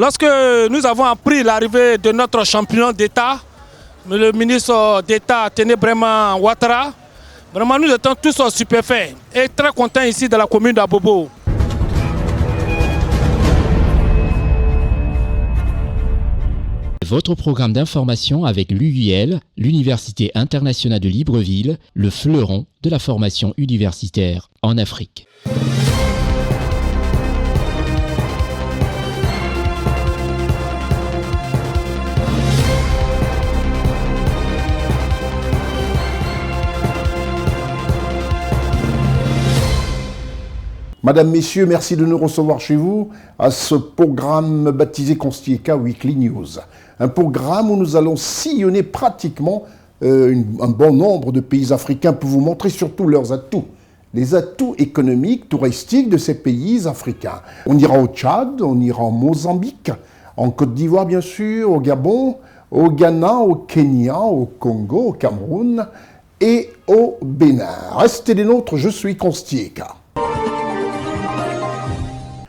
Lorsque nous avons appris l'arrivée de notre champion d'État, le ministre d'État Téné Bréma Ouattara, vraiment nous étions tous stupéfaits et très contents ici dans la commune d'Abobo. Votre programme d'information avec l'UIL, l'Université internationale de Libreville, le fleuron de la formation universitaire en Afrique. Madame, Messieurs, merci de nous recevoir chez vous à ce programme baptisé Constieka Weekly News. Un programme où nous allons sillonner pratiquement un bon nombre de pays africains pour vous montrer surtout leurs atouts. Les atouts économiques, touristiques de ces pays africains. On ira au Tchad, on ira en Mozambique, en Côte d'Ivoire bien sûr, au Gabon, au Ghana, au Kenya, au Congo, au Cameroun et au Bénin. Restez des nôtres, je suis Constieka.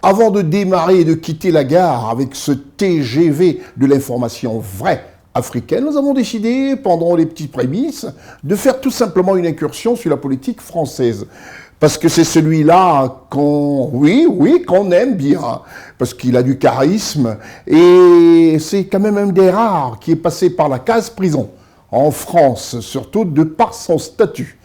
Avant de démarrer et de quitter la gare avec ce TGV de l'information vraie africaine, nous avons décidé, pendant les petites prémices, de faire tout simplement une incursion sur la politique française. Parce que c'est celui-là qu'on aime bien, parce qu'il a du charisme, et c'est quand même un des rares qui est passé par la case prison, en France, surtout de par son statut.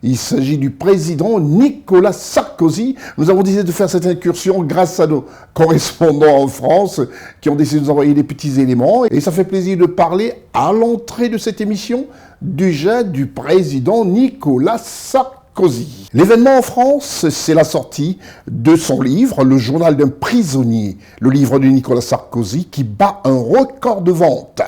Il s'agit du président Nicolas Sarkozy. Nous avons décidé de faire cette incursion grâce à nos correspondants en France qui ont décidé de nous envoyer des petits éléments. Et ça fait plaisir de parler à l'entrée de cette émission déjà du président Nicolas Sarkozy. L'événement en France, c'est la sortie de son livre, Le journal d'un prisonnier. Le livre de Nicolas Sarkozy qui bat un record de vente.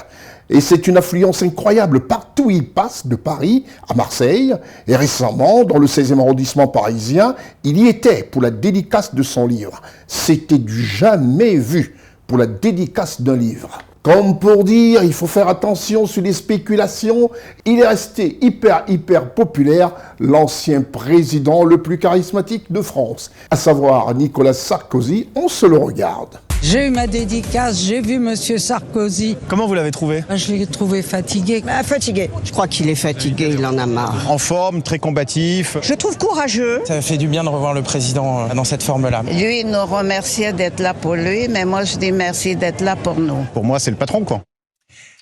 Et c'est une affluence incroyable. Partout où il passe, de Paris à Marseille, et récemment, dans le 16e arrondissement parisien, il y était pour la dédicace de son livre. C'était du jamais vu pour la dédicace d'un livre. Comme pour dire, il faut faire attention sur les spéculations, il est resté hyper populaire, l'ancien président le plus charismatique de France, à savoir Nicolas Sarkozy. On se le regarde. J'ai eu ma dédicace, j'ai vu Monsieur Sarkozy. Comment vous l'avez trouvé ? Je l'ai trouvé fatigué. Fatigué. Je crois qu'il est fatigué, il en a marre. En forme, très combatif. Je trouve courageux. Ça fait du bien de revoir le président dans cette forme-là. Lui, il nous remerciait d'être là pour lui, mais moi, je dis merci d'être là pour nous. Pour moi, c'est le patron, quoi.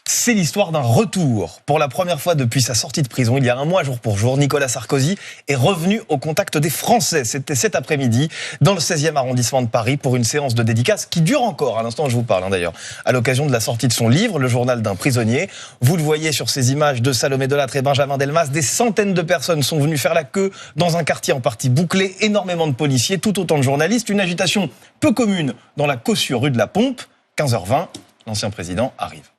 C'est l'histoire d'un retour. Pour la première fois depuis sa sortie de prison, il y a un mois jour pour jour, Nicolas Sarkozy est revenu au contact des Français. C'était cet après-midi, dans le 16e arrondissement de Paris, pour une séance de dédicace qui dure encore, à l'instant où je vous parle d'ailleurs, à l'occasion de la sortie de son livre, Le journal d'un prisonnier. Vous le voyez sur ces images de Salomé Delattre et Benjamin Delmas, des centaines de personnes sont venues faire la queue dans un quartier en partie bouclé, énormément de policiers, tout autant de journalistes, une agitation peu commune dans la Cossu rue de la Pompe. 15h20, l'ancien président arrive.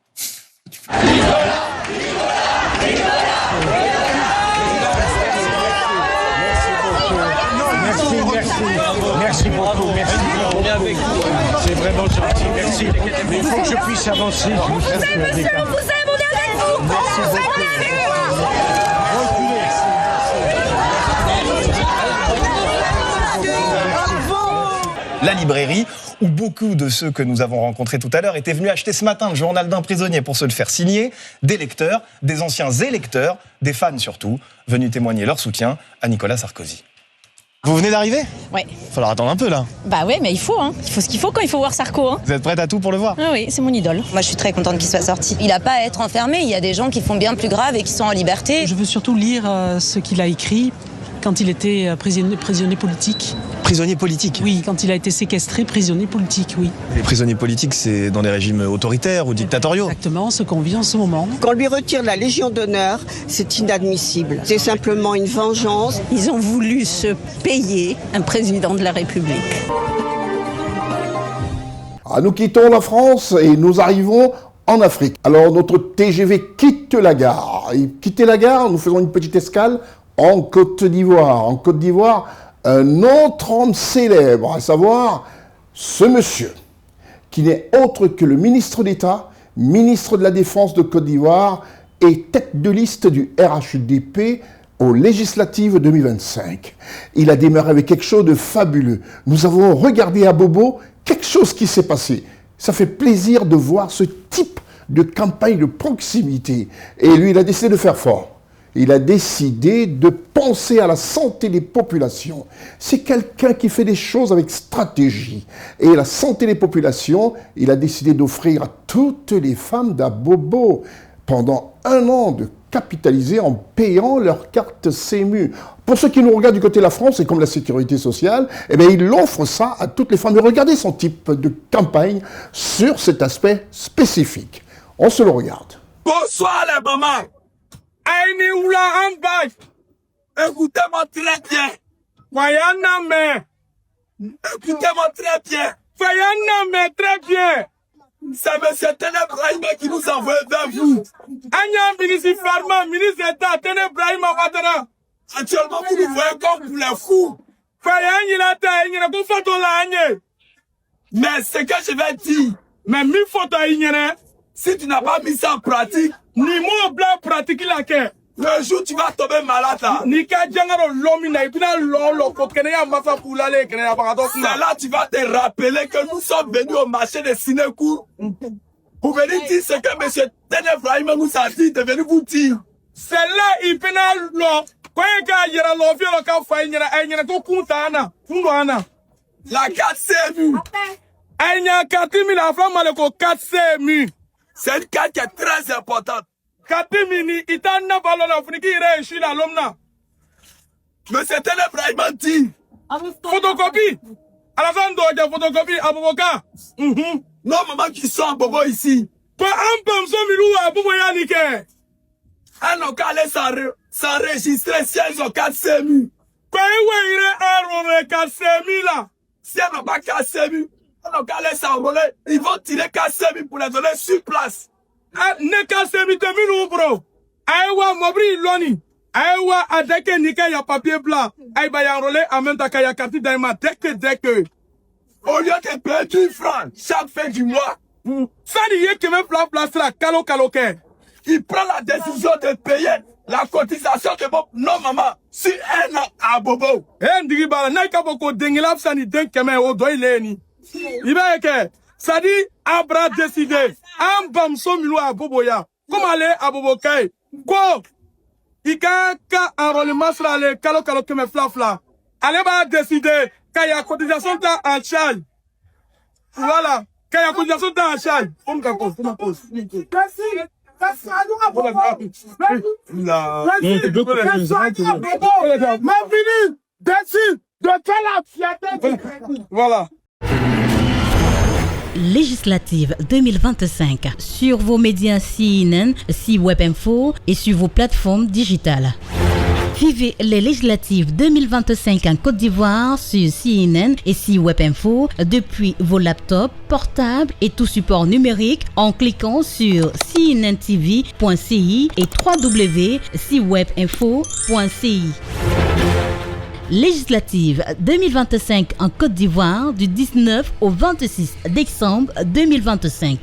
Merci beaucoup. C'est vraiment gentil, merci. Mais il faut que je puisse avancer. On vous aime, monsieur, on vous aime, on est avec vous. Merci La librairie où beaucoup de ceux que nous avons rencontrés tout à l'heure étaient venus acheter ce matin le journal d'un prisonnier pour se le faire signer, des lecteurs, des anciens électeurs, des fans surtout, venus témoigner leur soutien à Nicolas Sarkozy. Vous venez d'arriver ? Ouais. Il va falloir attendre un peu là. Bah ouais, mais il faut ce qu'il faut quand il faut voir Sarko. Vous êtes prête à tout pour le voir ? Ah oui, c'est mon idole. Moi, je suis très contente qu'il soit sorti. Il n'a pas à être enfermé, il y a des gens qui font bien plus grave et qui sont en liberté. Je veux surtout lire ce qu'il a écrit quand il était prisonnier politique. Prisonnier politique ? Oui, quand il a été séquestré, prisonnier politique, oui. Les prisonniers politiques, c'est dans des régimes autoritaires ou dictatoriaux ? Exactement, ce qu'on vit en ce moment. Qu'on lui retire la Légion d'honneur, c'est inadmissible. C'est simplement une vengeance. Ils ont voulu se payer un président de la République. Nous quittons la France et nous arrivons en Afrique. Alors notre TGV quitte la gare. Et quitter la gare, nous faisons une petite escale en Côte d'Ivoire. En Côte d'Ivoire, un autre homme célèbre, à savoir ce monsieur, qui n'est autre que le ministre d'État, ministre de la Défense de Côte d'Ivoire et tête de liste du RHDP aux législatives 2025. Il a démarré avec quelque chose de fabuleux. Nous avons regardé à Bobo quelque chose qui s'est passé. Ça fait plaisir de voir ce type de campagne de proximité. Et lui, il a décidé de faire fort. Il a décidé de penser à la santé des populations. C'est quelqu'un qui fait des choses avec stratégie. Et la santé des populations, il a décidé d'offrir à toutes les femmes d'Abobo pendant 1 an de capitaliser en payant leur carte CMU. Pour ceux qui nous regardent du côté de la France, c'est comme la sécurité sociale, eh bien, il offre ça à toutes les femmes. Et regardez son type de campagne sur cet aspect spécifique. On se le regarde. Bonsoir les mamans. Aïni oula ambaj. Écoutez-moi très bien. Voyana mais. Écoutez-moi très bien. Voyana mais très bien. C'est M. Ténébrahima qui nous envoie vers vous. Agnam ministre Farma, ministre d'État, Ténébrahima Ouattara. Actuellement, vous nous voyez comme pour les fous. Mais ce que je vais dire, mais mi photo si tu n'as pas mis ça en pratique, ni mon blanc pratique la que. Le jour tu vas tomber malade là. Ni ka jangaro lomina ipina lolo ko kenaya mafa kulale kenaya bagato. C'est là tu vas te rappeler que nous sommes venus au marché de Sinécourt. Vous venez dire ce que monsieur Ténébrahima nous a dit de venir vous dire. C'est là il pena lo ko ka yera lo fi lo ka fa nyera ko kuntana fundwana. La 4 CMU. Aïna 4000 francs maleko 4 CMU. C'est une carte qui est très importante. Katimini itana balona funiki rechi la lomna. Monsieur Ténébrahima dit photocopie. À la fin de photocopie à Boboka. Non maman qui sont à Bobo ici. Pas un pam so milou à Bobo yanike. Un local s'enregistrer si elles ont 4 CMU. Quoi ouais 4 CMU là. Si elles n'ont pas 4 CMU, un local s'enrôler, ils vont tirer 4 CMU pour les donner sur place. Ne cassez pas de bro. Aïwa mobri loni. Aïwa adeke nika ya papier blanc. Aïba ya enrôlé en même temps qu'il y a carte d'aïma. Dès que. Au lieu de payer 1000 francs chaque fin du mois. Ça n'y est que même place là, calo. Il prend la décision de payer la cotisation de non maman. Si elle a bobo. Ndigi bala, naika boko dengilap sani denkeme o doileni. Ibeke. Ça dit, Abra décidé. Ambam somilo à Boboya. Comment aller à Bobokai? Go! Ika ka enrôlement sera le calo que me flafla. Allez va décider. Quand il y a cotisation en charge. Voilà. Quand il y a cotisation en charge. On me pose. Voilà. Législative 2025 sur vos médias CNN, C-Web Info et sur vos plateformes digitales. Vivez les législatives 2025 en Côte d'Ivoire sur CNN et C-Web Info depuis vos laptops, portables et tout support numérique en cliquant sur cnntv.ci et www.cwebinfo.ci. Législative 2025 en Côte d'Ivoire du 19 au 26 décembre 2025.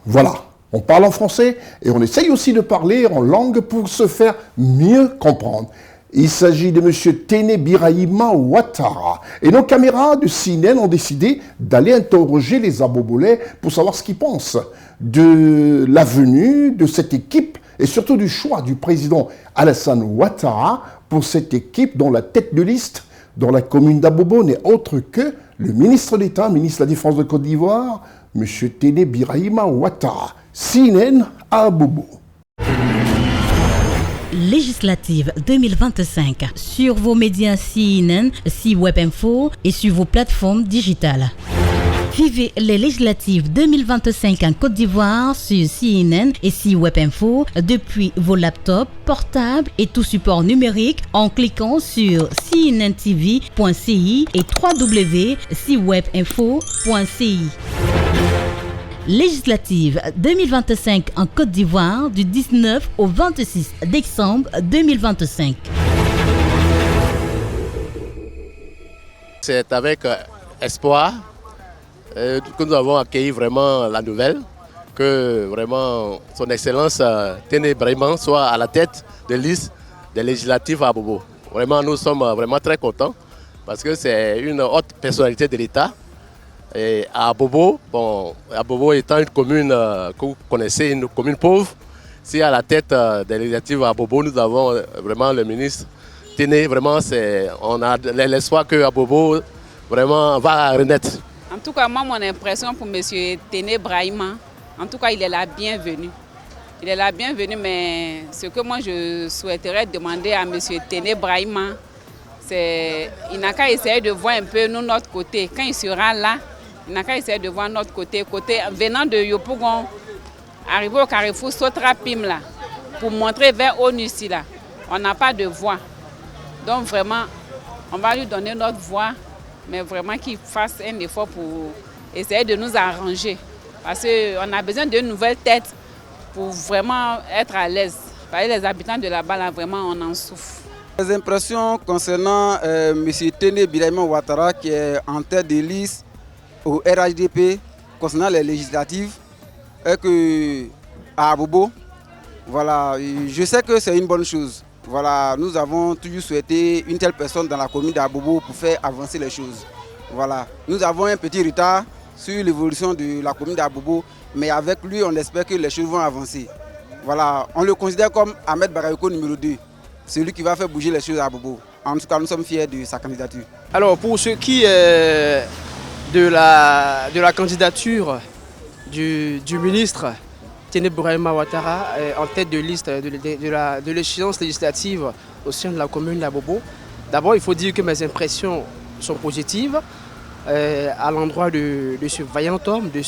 Voilà, on parle en français et on essaye aussi de parler en langue pour se faire mieux comprendre. Il s'agit de M. Ténébrahima Ouattara. Et nos caméras de CNN ont décidé d'aller interroger les Abobolais pour savoir ce qu'ils pensent de la venue de cette équipe et surtout du choix du président Alassane Ouattara pour cette équipe dont la tête de liste dans la commune d'Abobo n'est autre que le ministre d'État, ministre de la Défense de Côte d'Ivoire, M. Ténébrahima Ouattara. CNN à Abobo. Législative 2025 sur vos médias CNN, C-Web Info et sur vos plateformes digitales. Vivez les législatives 2025 en Côte d'Ivoire sur CNN et C-Web Info depuis vos laptops, portables et tout support numérique en cliquant sur cnntv.ci et www.cwebinfo.ci. Législative 2025 en Côte d'Ivoire du 19 au 26 décembre 2025. C'est avec espoir que nous avons accueilli vraiment la nouvelle que vraiment son Excellence Ténébrahima soit à la tête de liste des législatives à Abobo. Vraiment, nous sommes vraiment très contents parce que c'est une haute personnalité de l'État. Et à Bobo, bon, à Bobo étant une commune que vous connaissez, une commune pauvre, si à la tête des législatives à Bobo, nous avons vraiment le ministre Téné, vraiment, on a l'espoir que à Bobo vraiment va renaître. En tout cas, moi, mon impression pour M. Téné Brahima, en tout cas, il est la bienvenue. Il est la bienvenue, mais ce que moi je souhaiterais demander à M. Téné Brahima, c'est qu'il n'a qu'à essayer de voir un peu nous, notre côté. Quand il sera là, il n'a qu'à essayer de voir notre côté. Venant de Yopougon, arriver au carrefour Sotra Pim là, pour montrer vers Onussi là, on n'a pas de voix. Donc vraiment, on va lui donner notre voix, mais vraiment qu'il fasse un effort pour essayer de nous arranger. Parce qu'on a besoin d'une nouvelle tête pour vraiment être à l'aise. Parce que les habitants de là-bas, là, vraiment, on en souffre. Les impressions concernant M. Téné Brahima Ouattara, qui est en tête de liste au RHDP concernant les législatives, est que à Bobo, voilà, je sais que c'est une bonne chose. Voilà, nous avons toujours souhaité une telle personne dans la commune d'Abobo pour faire avancer les choses. Voilà, nous avons un petit retard sur l'évolution de la commune d'Abobo, mais avec lui, on espère que les choses vont avancer. Voilà, on le considère comme Ahmed Bakayoko numéro 2, celui qui va faire bouger les choses à Bobo. En tout cas, nous sommes fiers de sa candidature. Alors, pour ce qui est de la candidature du ministre Téné Brahima Ouattara en tête de liste de l'échéance législative au sein de la commune d'Abobo. D'abord, il faut dire que mes impressions sont positives à l'endroit de ce vaillant homme, de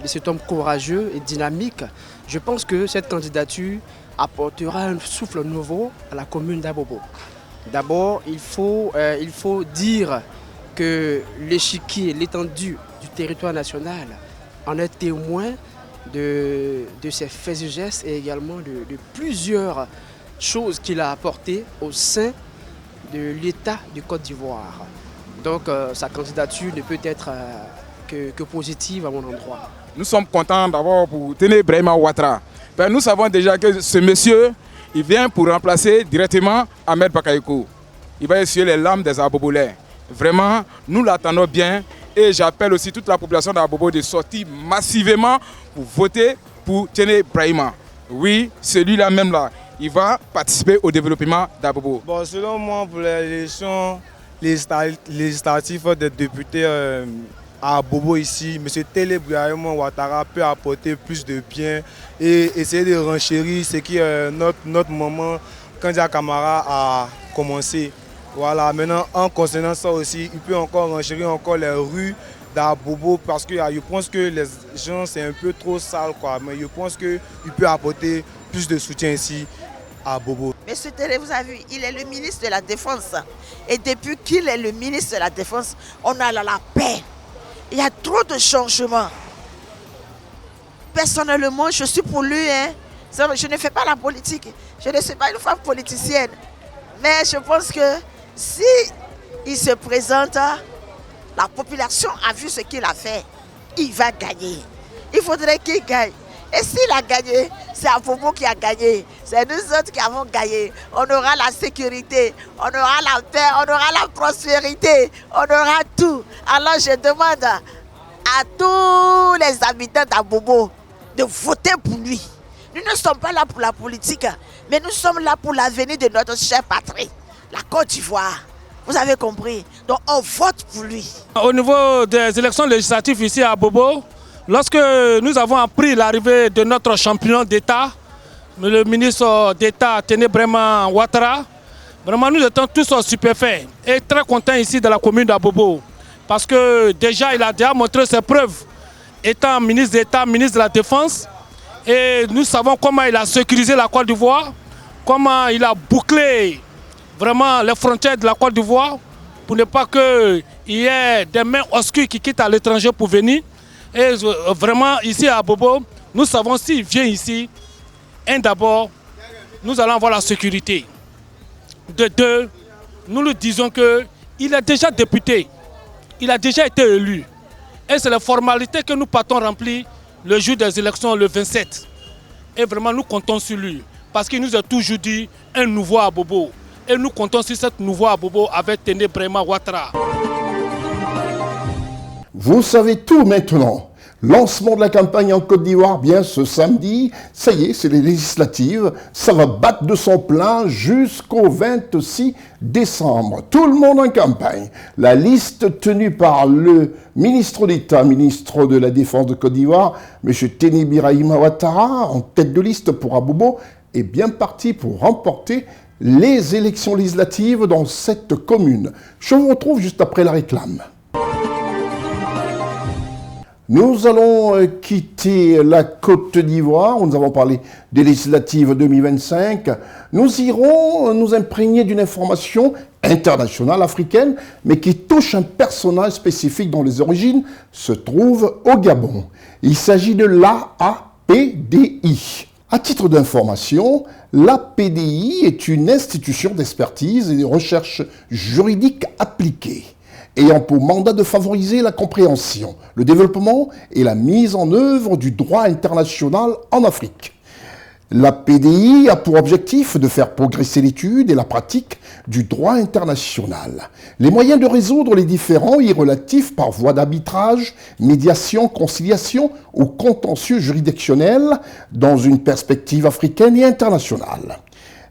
cet homme courageux et dynamique. Je pense que cette candidature apportera un souffle nouveau à la commune d'Abobo. D'abord, il faut dire que l'échiquier, l'étendue du territoire national en est témoin de ses faits et gestes et également de plusieurs choses qu'il a apportées au sein de l'État du Côte d'Ivoire. Donc sa candidature ne peut être que positive à mon endroit. Nous sommes contents d'abord pour Téné Brahima Ouattara. Ben, nous savons déjà que ce monsieur, il vient pour remplacer directement Ahmed Bakayoko. Il va essuyer les larmes des Abobolais. Vraiment, nous l'attendons bien. Et j'appelle aussi toute la population d'Abobo de sortir massivement pour voter pour Téné Brahima. Oui, celui-là même là, il va participer au développement d'Abobo. Bon, selon moi, pour l'élection législative des députés à Abobo ici, M. Téné Brahima Ouattara peut apporter plus de bien et essayer de renchérir ce qui est notre moment Kandia Camara a commencé. Voilà, maintenant en concernant ça aussi, il peut encore renchérir encore les rues d'Abobo parce que je pense que les gens c'est un peu trop sale quoi, mais je pense qu'il peut apporter plus de soutien ici à Bobo. Monsieur Téné, vous avez vu, il est le ministre de la Défense. Et depuis qu'il est le ministre de la Défense, on a la paix. Il y a trop de changements. Personnellement, je suis pour lui. Hein. Je ne fais pas la politique. Je ne suis pas une femme politicienne. Mais je pense que si il se présente, la population a vu ce qu'il a fait. Il va gagner. Il faudrait qu'il gagne. Et s'il a gagné, c'est Abobo qui a gagné. C'est nous autres qui avons gagné. On aura la sécurité, on aura la paix, on aura la prospérité, on aura tout. Alors je demande à tous les habitants d'Abobo de voter pour lui. Nous ne sommes pas là pour la politique, mais nous sommes là pour l'avenir de notre chère patrie, la Côte d'Ivoire. Vous avez compris? Donc on vote pour lui. Au niveau des élections législatives ici à Bobo, lorsque nous avons appris l'arrivée de notre champion d'État, le ministre d'État Téné Brahima Ouattara, vraiment nous étions tous stupéfaits et très contents ici de la commune d'Abobo. Parce que déjà il a déjà montré ses preuves étant ministre d'État, ministre de la Défense. Et nous savons comment il a sécurisé la Côte d'Ivoire, comment il a bouclé vraiment les frontières de la Côte d'Ivoire pour ne pas qu'il y ait des mains obscures qui quittent à l'étranger pour venir. Et vraiment ici à Bobo, nous savons s'il vient ici, d'abord, nous allons avoir la sécurité. De deux, nous lui disons qu'il est déjà député, il a déjà été élu. Et c'est la formalité que nous partons remplir le jour des élections, le 27. Et vraiment, nous comptons sur lui. Parce qu'il nous a toujours dit un nouveau à Bobo. Et nous comptons sur cette nouveau Abobo avec Téné Braima Ouattara. Vous savez tout maintenant. Lancement de la campagne en Côte d'Ivoire, bien ce samedi. Ça y est, c'est les législatives. Ça va battre de son plein jusqu'au 26 décembre. Tout le monde en campagne. La liste tenue par le ministre d'État, ministre de la Défense de Côte d'Ivoire, M. Téné Braima Ouattara, en tête de liste pour Abobo, est bien parti pour remporter les élections législatives dans cette commune. Je vous retrouve juste après la réclame. Nous allons quitter la Côte d'Ivoire, nous avons parlé des législatives 2025. Nous irons nous imprégner d'une information internationale africaine, mais qui touche un personnage spécifique dont les origines se trouvent au Gabon. Il s'agit de l'APDI. À titre d'information, l'APDI est une institution d'expertise et de recherche juridique appliquée, ayant pour mandat de favoriser la compréhension, le développement et la mise en œuvre du droit international en Afrique. La PDI a pour objectif de faire progresser l'étude et la pratique du droit international. Les moyens de résoudre les différends y relatifs par voie d'arbitrage, médiation, conciliation ou contentieux juridictionnel dans une perspective africaine et internationale.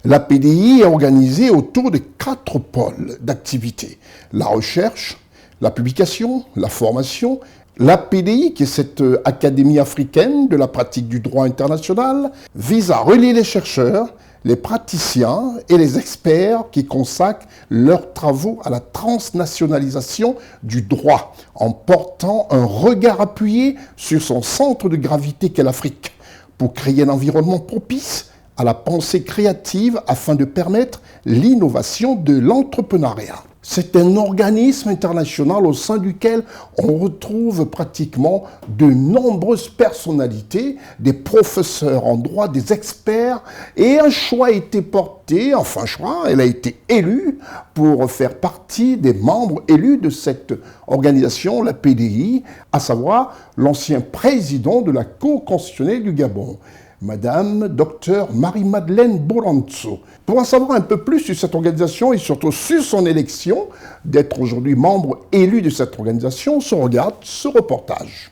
La PDI est organisée autour de 4 pôles d'activité. La recherche, la publication, la formation. La PDI, qui est cette académie africaine de la pratique du droit international, vise à relier les chercheurs, les praticiens et les experts qui consacrent leurs travaux à la transnationalisation du droit, en portant un regard appuyé sur son centre de gravité qu'est l'Afrique, pour créer un environnement propice à la pensée créative afin de permettre l'innovation de l'entrepreneuriat. C'est un organisme international au sein duquel on retrouve pratiquement de nombreuses personnalités, des professeurs en droit, des experts, et un choix a été porté, elle a été élue pour faire partie des membres élus de cette organisation, la PDI, à savoir l'ancien président de la Cour constitutionnelle du Gabon, Madame Dr Marie-Madeleine Boranzo. Pour en savoir un peu plus sur cette organisation et surtout sur son élection, d'être aujourd'hui membre élu de cette organisation, on regarde ce reportage.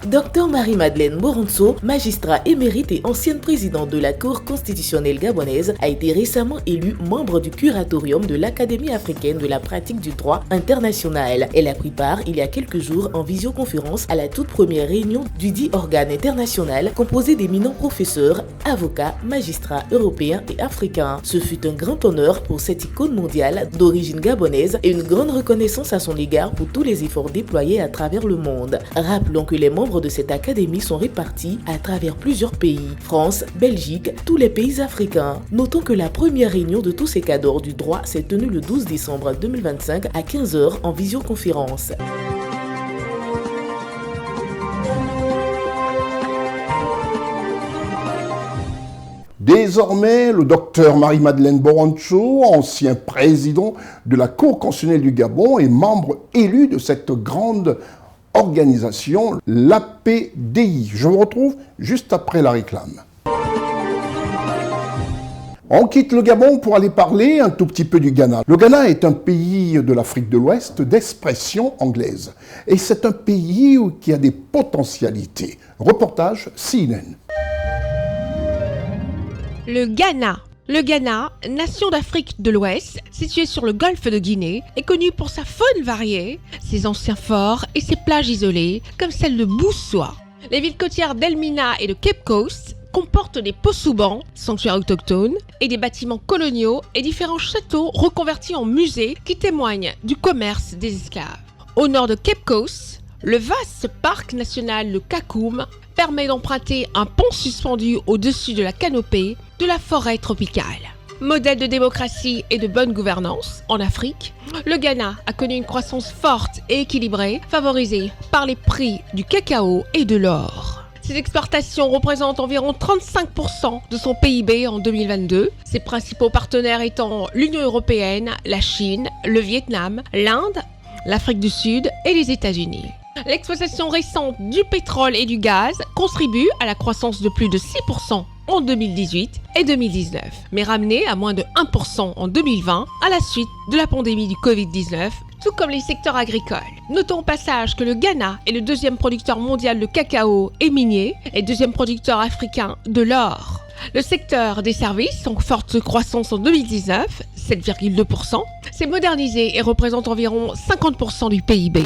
Dr Marie-Madeleine Boranzo, magistrat émérite et ancienne présidente de la Cour constitutionnelle gabonaise, a été récemment élue membre du curatorium de l'Académie africaine de la pratique du droit international. Elle a pris part il y a quelques jours en visioconférence à la toute première réunion du dit organe international composé d'éminents professeurs, avocats, magistrats européens et africains. Ce fut un grand honneur pour cette icône mondiale d'origine gabonaise et une grande reconnaissance à son égard pour tous les efforts déployés à travers le monde. Rappelons que les membres de cette académie sont répartis à travers plusieurs pays, France, Belgique, tous les pays africains. Notons que la première réunion de tous ces cadors du droit s'est tenue le 12 décembre 2025 à 15h en visioconférence. Désormais, le docteur Marie-Madeleine Boranzo, ancien président de la Cour constitutionnelle du Gabon et membre élu de cette grande organisation, l'APDI. Je vous retrouve juste après la réclame. On quitte le Gabon pour aller parler un tout petit peu du Ghana. Le Ghana est un pays de l'Afrique de l'Ouest d'expression anglaise. Et c'est un pays qui a des potentialités. Reportage CNN. Le Ghana. Le Ghana, nation d'Afrique de l'Ouest, située sur le golfe de Guinée, est connu pour sa faune variée, ses anciens forts et ses plages isolées, comme celle de Boussoua. Les villes côtières d'Elmina et de Cape Coast comportent des Posoubans, sanctuaires autochtones, et des bâtiments coloniaux et différents châteaux reconvertis en musées qui témoignent du commerce des esclaves. Au nord de Cape Coast, le vaste parc national de Kakoum permet d'emprunter un pont suspendu au-dessus de la canopée de la forêt tropicale. Modèle de démocratie et de bonne gouvernance en Afrique, le Ghana a connu une croissance forte et équilibrée, favorisée par les prix du cacao et de l'or. Ses exportations représentent environ 35% de son PIB en 2022, ses principaux partenaires étant l'Union européenne, la Chine, le Vietnam, l'Inde, l'Afrique du Sud et les États-Unis. L'exploitation récente du pétrole et du gaz contribue à la croissance de plus de 6% en 2018 et 2019, mais ramené à moins de 1% en 2020 à la suite de la pandémie du Covid-19, tout comme les secteurs agricoles. Notons au passage que le Ghana est le deuxième producteur mondial de cacao et minier et deuxième producteur africain de l'or. Le secteur des services, en forte croissance en 2019, 7,2%, s'est modernisé et représente environ 50% du PIB.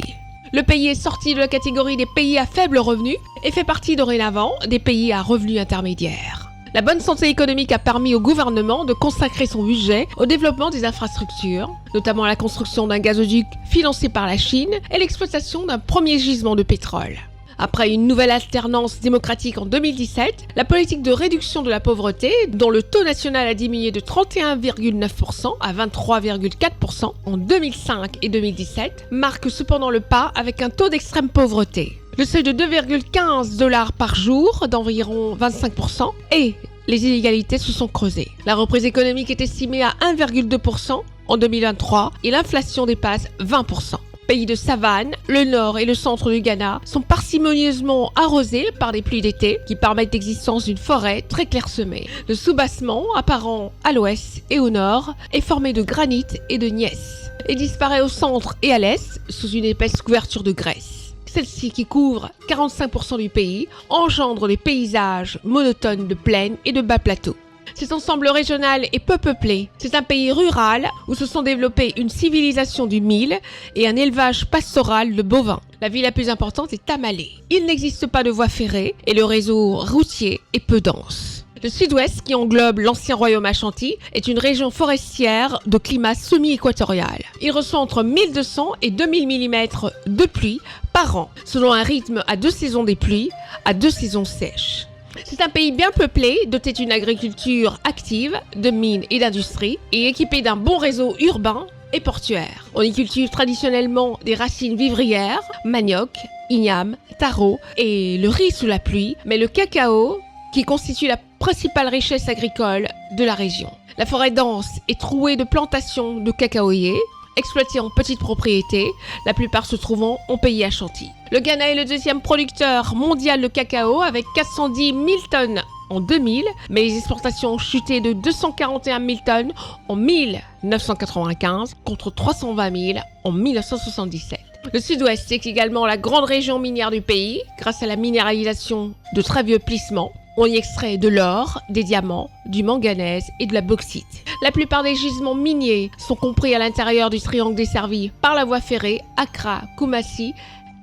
Le pays est sorti de la catégorie des pays à faible revenu et fait partie dorénavant des pays à revenus intermédiaires. La bonne santé économique a permis au gouvernement de consacrer son budget au développement des infrastructures, notamment la construction d'un gazoduc financé par la Chine et l'exploitation d'un premier gisement de pétrole. Après une nouvelle alternance démocratique en 2017, la politique de réduction de la pauvreté, dont le taux national a diminué de 31,9% à 23,4% en 2005 et 2017, marque cependant le pas avec un taux d'extrême pauvreté. Le seuil de 2,15 $ par jour d'environ 25% et les inégalités se sont creusées. La reprise économique est estimée à 1,2% en 2023 et l'inflation dépasse 20%. Pays de savane, le nord et le centre du Ghana sont parcimonieusement arrosés par des pluies d'été qui permettent l'existence d'une forêt très clairsemée. Le soubassement, apparent à l'ouest et au nord, est formé de granit et de gneiss et disparaît au centre et à l'est sous une épaisse couverture de graisse. Celle-ci, qui couvre 45% du pays, engendre des paysages monotones de plaines et de bas plateaux. Cet ensemble régional est peu peuplé. C'est un pays rural où se sont développées une civilisation du mil et un élevage pastoral de bovins. La ville la plus importante est Tamale. Il n'existe pas de voie ferrée et le réseau routier est peu dense. Le sud-ouest, qui englobe l'ancien royaume Ashanti, est une région forestière de climat semi-équatorial. Il reçoit entre 1200 et 2000 mm de pluie par an, selon un rythme à 2 saisons des pluies, à 2 saisons sèches. C'est un pays bien peuplé, doté d'une agriculture active, de mines et d'industrie, et équipé d'un bon réseau urbain et portuaire. On y cultive traditionnellement des racines vivrières, manioc, igname, taro et le riz sous la pluie, mais le cacao, qui constitue la principale richesse agricole de la région. La forêt dense est trouée de plantations de cacaoyers, exploités en petites propriétés, la plupart se trouvant en pays Ashanti. Le Ghana est le deuxième producteur mondial de cacao avec 410 000 tonnes en 2000, mais les exportations ont chuté de 241 000 tonnes en 1995 contre 320 000 en 1977. Le sud-ouest est également la grande région minière du pays, grâce à la minéralisation de très vieux plissements. On y extrait de l'or, des diamants, du manganèse et de la bauxite. La plupart des gisements miniers sont compris à l'intérieur du triangle desservi par la voie ferrée Accra, Kumasi,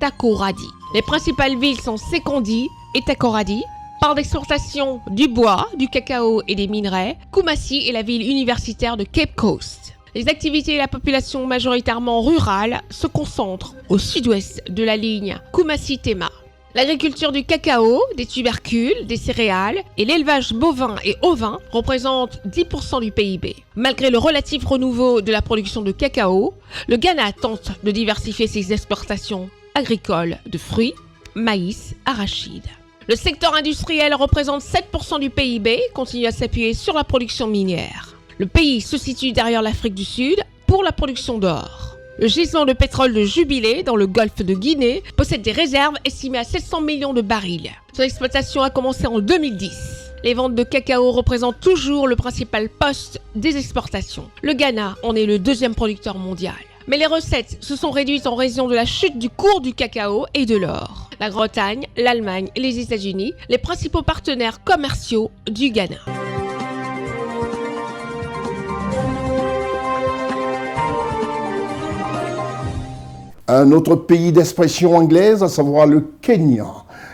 Takoradi. Les principales villes sont Sekondi et Takoradi. Par l'exportation du bois, du cacao et des minerais, Kumasi est la ville universitaire de Cape Coast. Les activités et la population majoritairement rurale se concentrent au sud-ouest de la ligne Kumasi-Tema. L'agriculture du cacao, des tubercules, des céréales et l'élevage bovin et ovin représentent 10% du PIB. Malgré le relatif renouveau de la production de cacao, le Ghana tente de diversifier ses exportations agricoles de fruits, maïs, arachides. Le secteur industriel représente 7% du PIB et continue à s'appuyer sur la production minière. Le pays se situe derrière l'Afrique du Sud pour la production d'or. Le gisement de pétrole de Jubilé, dans le golfe de Guinée, possède des réserves estimées à 700 millions de barils. Son exploitation a commencé en 2010. Les ventes de cacao représentent toujours le principal poste des exportations. Le Ghana en est le deuxième producteur mondial. Mais les recettes se sont réduites en raison de la chute du cours du cacao et de l'or. La Bretagne, l'Allemagne et les États-Unis, les principaux partenaires commerciaux du Ghana. Un autre pays d'expression anglaise, à savoir le Kenya.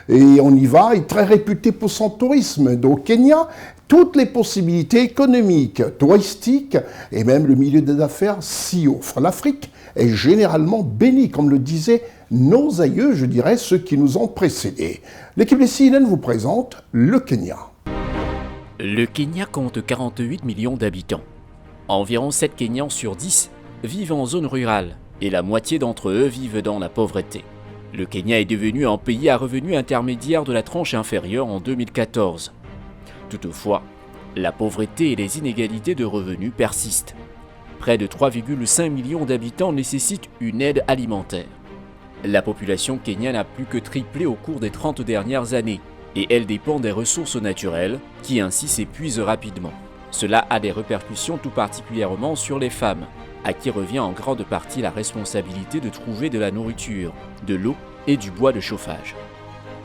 Et on y va, est très réputé pour son tourisme. Donc, au Kenya, toutes les possibilités économiques, touristiques et même le milieu des affaires s'y offrent. L'Afrique est généralement bénie, comme le disaient nos aïeux, je dirais, ceux qui nous ont précédés. L'équipe des CNN vous présente le Kenya. Le Kenya compte 48 millions d'habitants. Environ 7 Kenyans sur 10 vivent en zone rurale et la moitié d'entre eux vivent dans la pauvreté. Le Kenya est devenu un pays à revenus intermédiaires de la tranche inférieure en 2014. Toutefois, la pauvreté et les inégalités de revenus persistent. Près de 3,5 millions d'habitants nécessitent une aide alimentaire. La population kenyane a plus que triplé au cours des 30 dernières années et elle dépend des ressources naturelles qui ainsi s'épuisent rapidement. Cela a des répercussions tout particulièrement sur les femmes, à qui revient en grande partie la responsabilité de trouver de la nourriture, de l'eau et du bois de chauffage.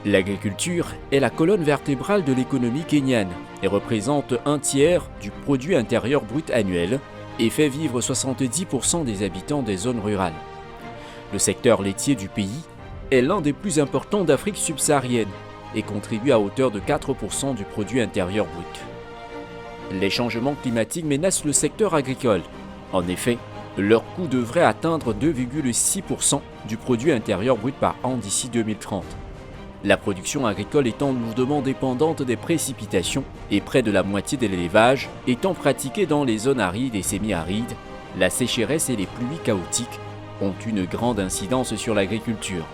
L'agriculture est la colonne vertébrale de l'économie kenyane et représente un tiers du produit intérieur brut annuel et fait vivre 70% des habitants des zones rurales. Le secteur laitier du pays est l'un des plus importants d'Afrique subsaharienne et contribue à hauteur de 4% du produit intérieur brut. Les changements climatiques menacent le secteur agricole. En effet, leur coût devrait atteindre 2,6% du produit intérieur brut par an d'ici 2030. La production agricole étant lourdement dépendante des précipitations et près de la moitié de l'élevage étant pratiqué dans les zones arides et semi-arides, la sécheresse et les pluies chaotiques ont une grande incidence sur l'agriculture.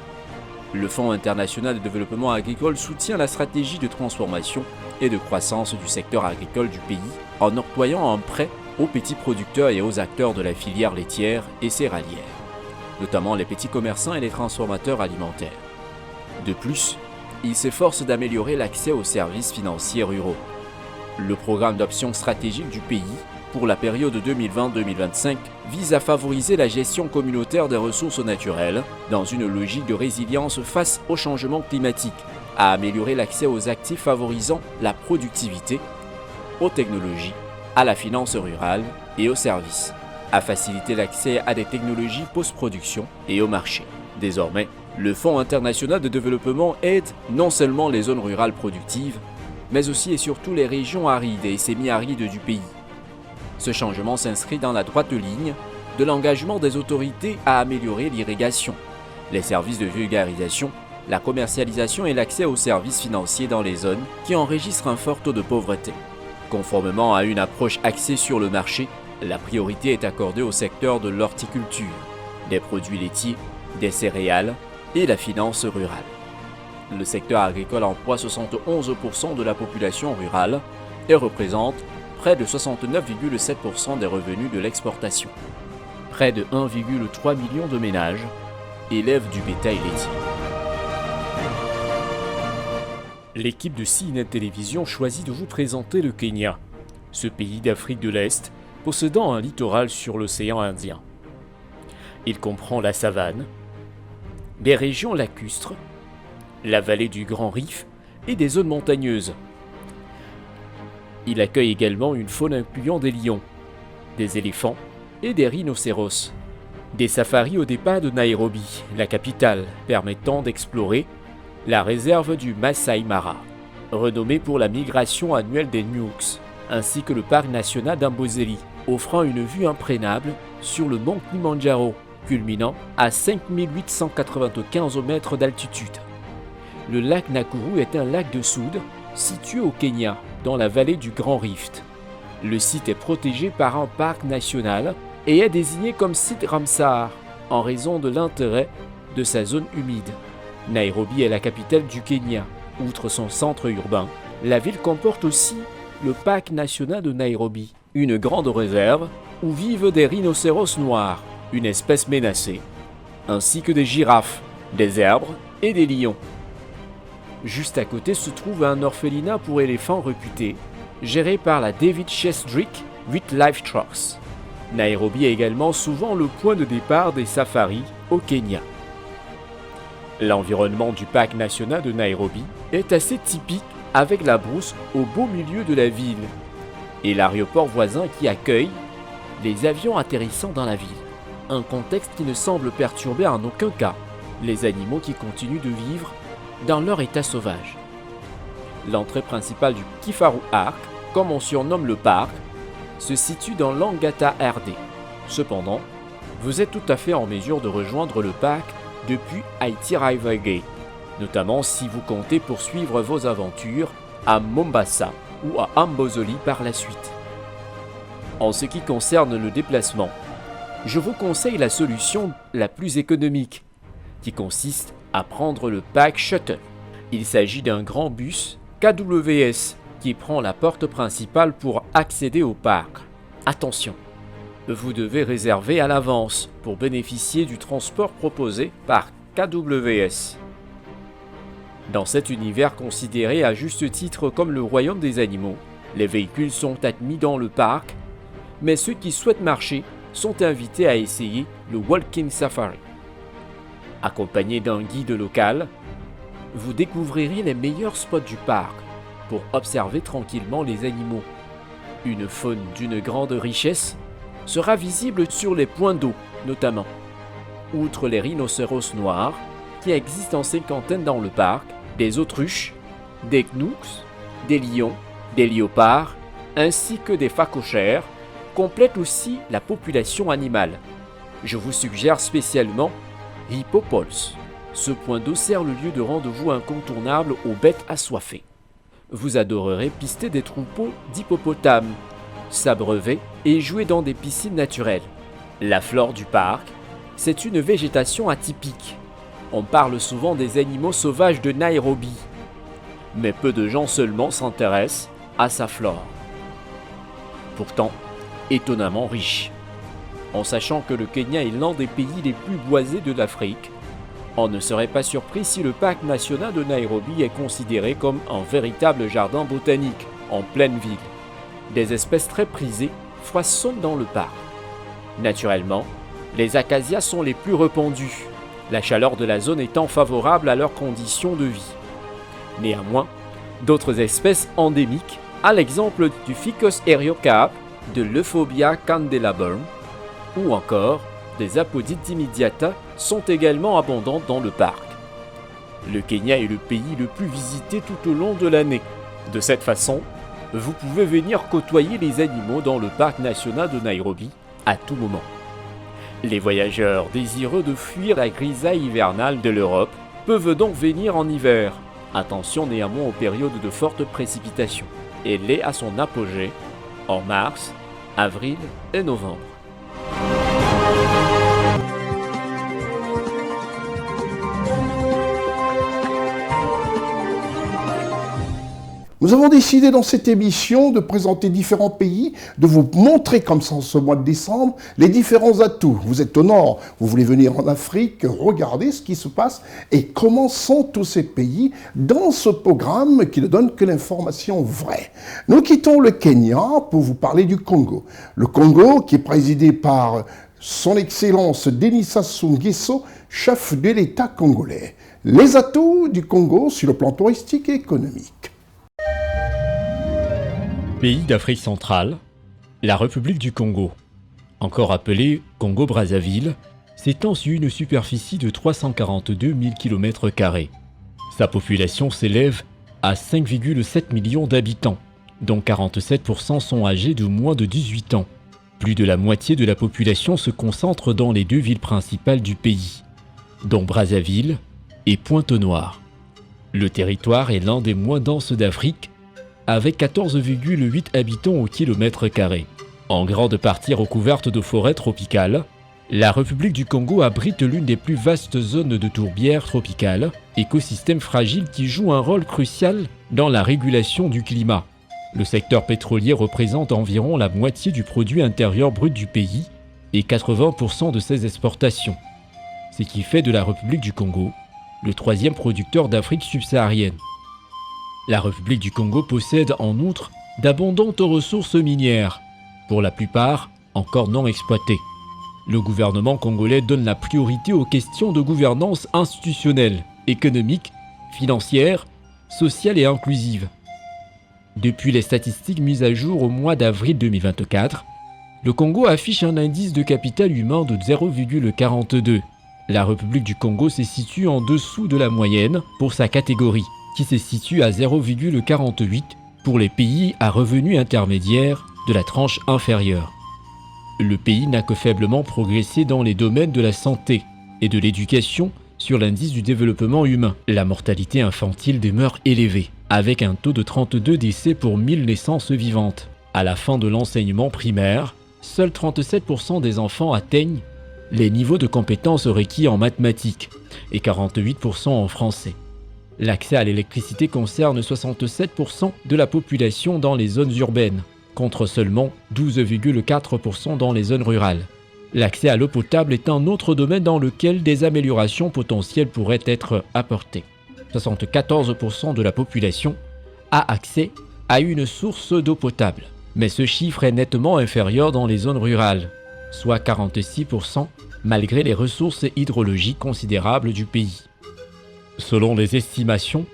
Le Fonds international de développement agricole soutient la stratégie de transformation et de croissance du secteur agricole du pays en octroyant un prêt aux petits producteurs et aux acteurs de la filière laitière et céréalière, notamment les petits commerçants et les transformateurs alimentaires. De plus, il s'efforce d'améliorer l'accès aux services financiers ruraux. Le programme d'options stratégiques du pays pour la période 2020-2025 vise à favoriser la gestion communautaire des ressources naturelles dans une logique de résilience face au changement climatique, à améliorer l'accès aux actifs favorisant la productivité, aux technologies, à la finance rurale et aux services, à faciliter l'accès à des technologies post-production et au marché. Désormais, le Fonds international de développement aide non seulement les zones rurales productives, mais aussi et surtout les régions arides et semi-arides du pays. Ce changement s'inscrit dans la droite ligne de l'engagement des autorités à améliorer l'irrigation, les services de vulgarisation, la commercialisation et l'accès aux services financiers dans les zones qui enregistrent un fort taux de pauvreté. Conformément à une approche axée sur le marché, la priorité est accordée au secteur de l'horticulture, des produits laitiers, des céréales et la finance rurale. Le secteur agricole emploie 71% de la population rurale et représente près de 69,7% des revenus de l'exportation. Près de 1,3 million de ménages élèvent du bétail laitier. L'équipe de CNN Télévision choisit de vous présenter le Kenya, ce pays d'Afrique de l'Est possédant un littoral sur l'océan Indien. Il comprend la savane, des régions lacustres, la vallée du Grand Rift et des zones montagneuses. Il accueille également une faune incluant des lions, des éléphants et des rhinocéros. Des safaris au départ de Nairobi, la capitale, permettant d'explorer la réserve du Masai Mara, renommée pour la migration annuelle des Nyuks, ainsi que le parc national d'Amboseli, offrant une vue imprégnable sur le mont Kilimanjaro, culminant à 5895 mètres d'altitude. Le lac Nakuru est un lac de soude situé au Kenya, dans la vallée du Grand Rift. Le site est protégé par un parc national et est désigné comme site Ramsar en raison de l'intérêt de sa zone humide. Nairobi est la capitale du Kenya. Outre son centre urbain, la ville comporte aussi le parc national de Nairobi, une grande réserve où vivent des rhinocéros noirs, une espèce menacée, ainsi que des girafes, des zèbres et des lions. Juste à côté se trouve un orphelinat pour éléphants réputé, géré par la David Chesdrick Wildlife Trust. Nairobi est également souvent le point de départ des safaris au Kenya. L'environnement du parc national de Nairobi est assez typique avec la brousse au beau milieu de la ville et l'aéroport voisin qui accueille les avions atterrissant dans la ville. Un contexte qui ne semble perturber en aucun cas les animaux qui continuent de vivre dans leur état sauvage. L'entrée principale du Kifaru Arc, comme on surnomme le parc, se situe dans Langata RD. Cependant, vous êtes tout à fait en mesure de rejoindre le parc depuis Haiti River Gate, notamment si vous comptez poursuivre vos aventures à Mombasa ou à Amboseli par la suite. En ce qui concerne le déplacement, je vous conseille la solution la plus économique, qui consiste à prendre le Pack Shuttle. Il s'agit d'un grand bus KWS qui prend la porte principale pour accéder au parc. Attention, vous devez réserver à l'avance pour bénéficier du transport proposé par KWS. Dans cet univers considéré à juste titre comme le royaume des animaux, les véhicules sont admis dans le parc, mais ceux qui souhaitent marcher sont invités à essayer le Walking Safari. Accompagné d'un guide local, vous découvrirez les meilleurs spots du parc pour observer tranquillement les animaux. Une faune d'une grande richesse sera visible sur les points d'eau notamment. Outre les rhinocéros noirs, qui existent en cinquantaine dans le parc, des autruches, des gnous, des lions, des léopards, ainsi que des phacochères, complètent aussi la population animale. Je vous suggère spécialement Hippopolis. Ce point d'eau sert le lieu de rendez-vous incontournable aux bêtes assoiffées. Vous adorerez pister des troupeaux d'hippopotames, s'abreuver et jouer dans des piscines naturelles. La flore du parc, c'est une végétation atypique. On parle souvent des animaux sauvages de Nairobi, mais peu de gens seulement s'intéressent à sa flore. Pourtant, étonnamment riche. En sachant que le Kenya est l'un des pays les plus boisés de l'Afrique, on ne serait pas surpris si le parc national de Nairobi est considéré comme un véritable jardin botanique en pleine ville. Des espèces très prisées foisonnent dans le parc. Naturellement, les acacias sont les plus répandus, la chaleur de la zone étant favorable à leurs conditions de vie. Néanmoins, d'autres espèces endémiques, à l'exemple du Ficus eriocarp, de l'Euphorbia candelabrum ou encore des Apodites immédiata, sont également abondantes dans le parc. Le Kenya est le pays le plus visité tout au long de l'année. De cette façon, vous pouvez venir côtoyer les animaux dans le parc national de Nairobi à tout moment. Les voyageurs désireux de fuir la grisaille hivernale de l'Europe peuvent donc venir en hiver. Attention néanmoins aux périodes de fortes précipitations. Elle est à son apogée en mars, avril et novembre. Nous avons décidé dans cette émission de présenter différents pays, de vous montrer comme ça en ce mois de décembre les différents atouts. Vous êtes au nord, vous voulez venir en Afrique, regardez ce qui se passe et comment sont tous ces pays dans ce programme qui ne donne que l'information vraie. Nous quittons le Kenya pour vous parler du Congo. Le Congo qui est présidé par son Excellence Denis Sassou Nguesso, chef de l'État congolais. Les atouts du Congo sur le plan touristique et économique. Pays d'Afrique centrale, la République du Congo, encore appelée Congo-Brazzaville, s'étend sur une superficie de 342 000 km². Sa population s'élève à 5,7 millions d'habitants, dont 47% sont âgés de moins de 18 ans. Plus de la moitié de la population se concentre dans les deux villes principales du pays, dont Brazzaville et Pointe-Noire. Le territoire est l'un des moins denses d'Afrique, avec 14,8 habitants au kilomètre carré. En grande partie recouverte de forêts tropicales, la République du Congo abrite l'une des plus vastes zones de tourbières tropicales, écosystème fragile qui joue un rôle crucial dans la régulation du climat. Le secteur pétrolier représente environ la moitié du produit intérieur brut du pays et 80% de ses exportations, ce qui fait de la République du Congo le troisième producteur d'Afrique subsaharienne. La République du Congo possède en outre d'abondantes ressources minières, pour la plupart encore non exploitées. Le gouvernement congolais donne la priorité aux questions de gouvernance institutionnelle, économique, financière, sociale et inclusive. Depuis les statistiques mises à jour au mois d'avril 2024, le Congo affiche un indice de capital humain de 0,42. La République du Congo se situe en dessous de la moyenne pour sa catégorie, qui se situe à 0,48 pour les pays à revenus intermédiaires de la tranche inférieure. Le pays n'a que faiblement progressé dans les domaines de la santé et de l'éducation sur l'indice du développement humain. La mortalité infantile demeure élevée, avec un taux de 32 décès pour 1000 naissances vivantes. À la fin de l'enseignement primaire, seuls 37% des enfants atteignent les niveaux de compétences requis en mathématiques et 48% en français. L'accès à l'électricité concerne 67% de la population dans les zones urbaines, contre seulement 12,4% dans les zones rurales. L'accès à l'eau potable est un autre domaine dans lequel des améliorations potentielles pourraient être apportées. 74% de la population a accès à une source d'eau potable. Mais ce chiffre est nettement inférieur dans les zones rurales, soit 46% malgré les ressources hydrologiques considérables du pays. Selon les estimations,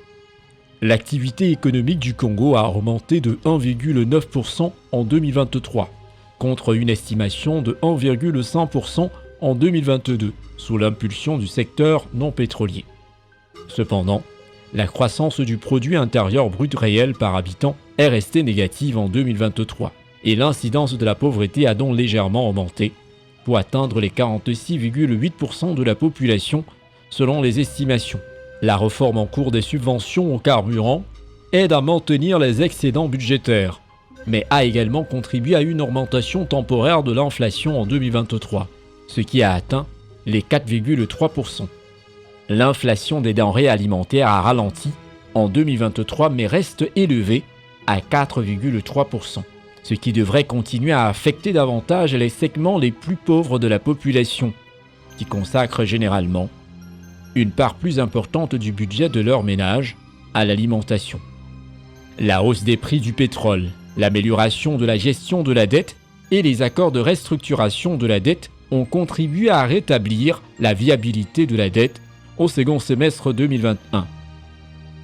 l'activité économique du Congo a augmenté de 1,9% en 2023, contre une estimation de 1,5% en 2022, sous l'impulsion du secteur non pétrolier. Cependant, la croissance du produit intérieur brut réel par habitant est restée négative en 2023, et l'incidence de la pauvreté a donc légèrement augmenté, pour atteindre les 46,8% de la population selon les estimations. La réforme en cours des subventions au carburant aide à maintenir les excédents budgétaires, mais a également contribué à une augmentation temporaire de l'inflation en 2023, ce qui a atteint les 4,3%. L'inflation des denrées alimentaires a ralenti en 2023 mais reste élevée à 4,3%, ce qui devrait continuer à affecter davantage les segments les plus pauvres de la population, qui consacrent généralement une part plus importante du budget de leur ménage à l'alimentation. La hausse des prix du pétrole, l'amélioration de la gestion de la dette et les accords de restructuration de la dette ont contribué à rétablir la viabilité de la dette au second semestre 2021.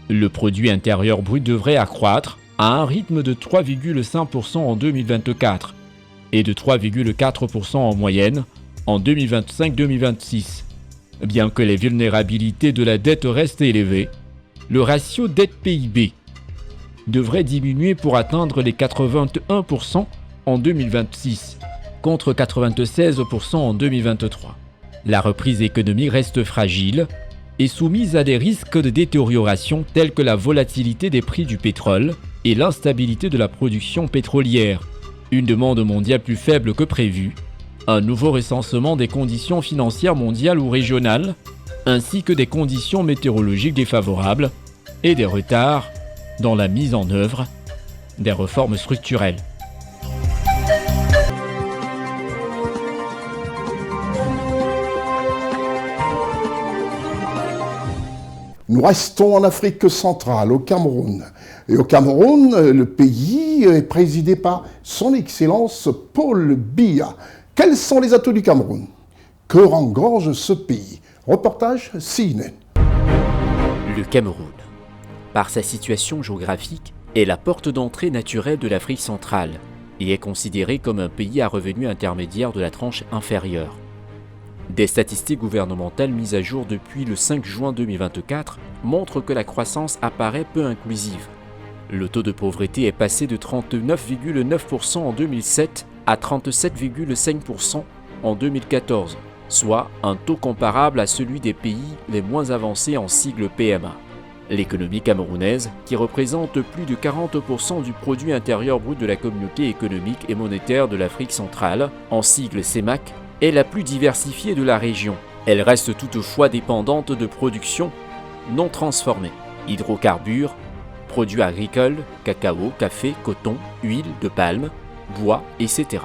Le produit intérieur brut devrait accroître à un rythme de 3,5% en 2024 et de 3,4% en moyenne en 2025-2026. Bien que les vulnérabilités de la dette restent élevées, le ratio dette-PIB devrait diminuer pour atteindre les 81% en 2026 contre 96% en 2023. La reprise économique reste fragile et soumise à des risques de détérioration tels que la volatilité des prix du pétrole et l'instabilité de la production pétrolière, une demande mondiale plus faible que prévu, un nouveau recensement des conditions financières mondiales ou régionales, ainsi que des conditions météorologiques défavorables et des retards dans la mise en œuvre des réformes structurelles. Nous restons en Afrique centrale, au Cameroun. Et au Cameroun, le pays est présidé par son Excellence Paul Biya. Quels sont les atouts du Cameroun? Que rengorge ce pays? Reportage CNN. Le Cameroun, par sa situation géographique, est la porte d'entrée naturelle de l'Afrique centrale et est considéré comme un pays à revenu intermédiaire de la tranche inférieure. Des statistiques gouvernementales mises à jour depuis le 5 juin 2024 montrent que la croissance apparaît peu inclusive. Le taux de pauvreté est passé de 39,9% en 2007 à 37,5% en 2014, soit un taux comparable à celui des pays les moins avancés en sigle PMA. L'économie camerounaise, qui représente plus de 40% du produit intérieur brut de la communauté économique et monétaire de l'Afrique centrale, en sigle CEMAC, est la plus diversifiée de la région. Elle reste toutefois dépendante de production non transformée, hydrocarbures, produits agricoles, cacao, café, coton, huile de palme, bois, etc.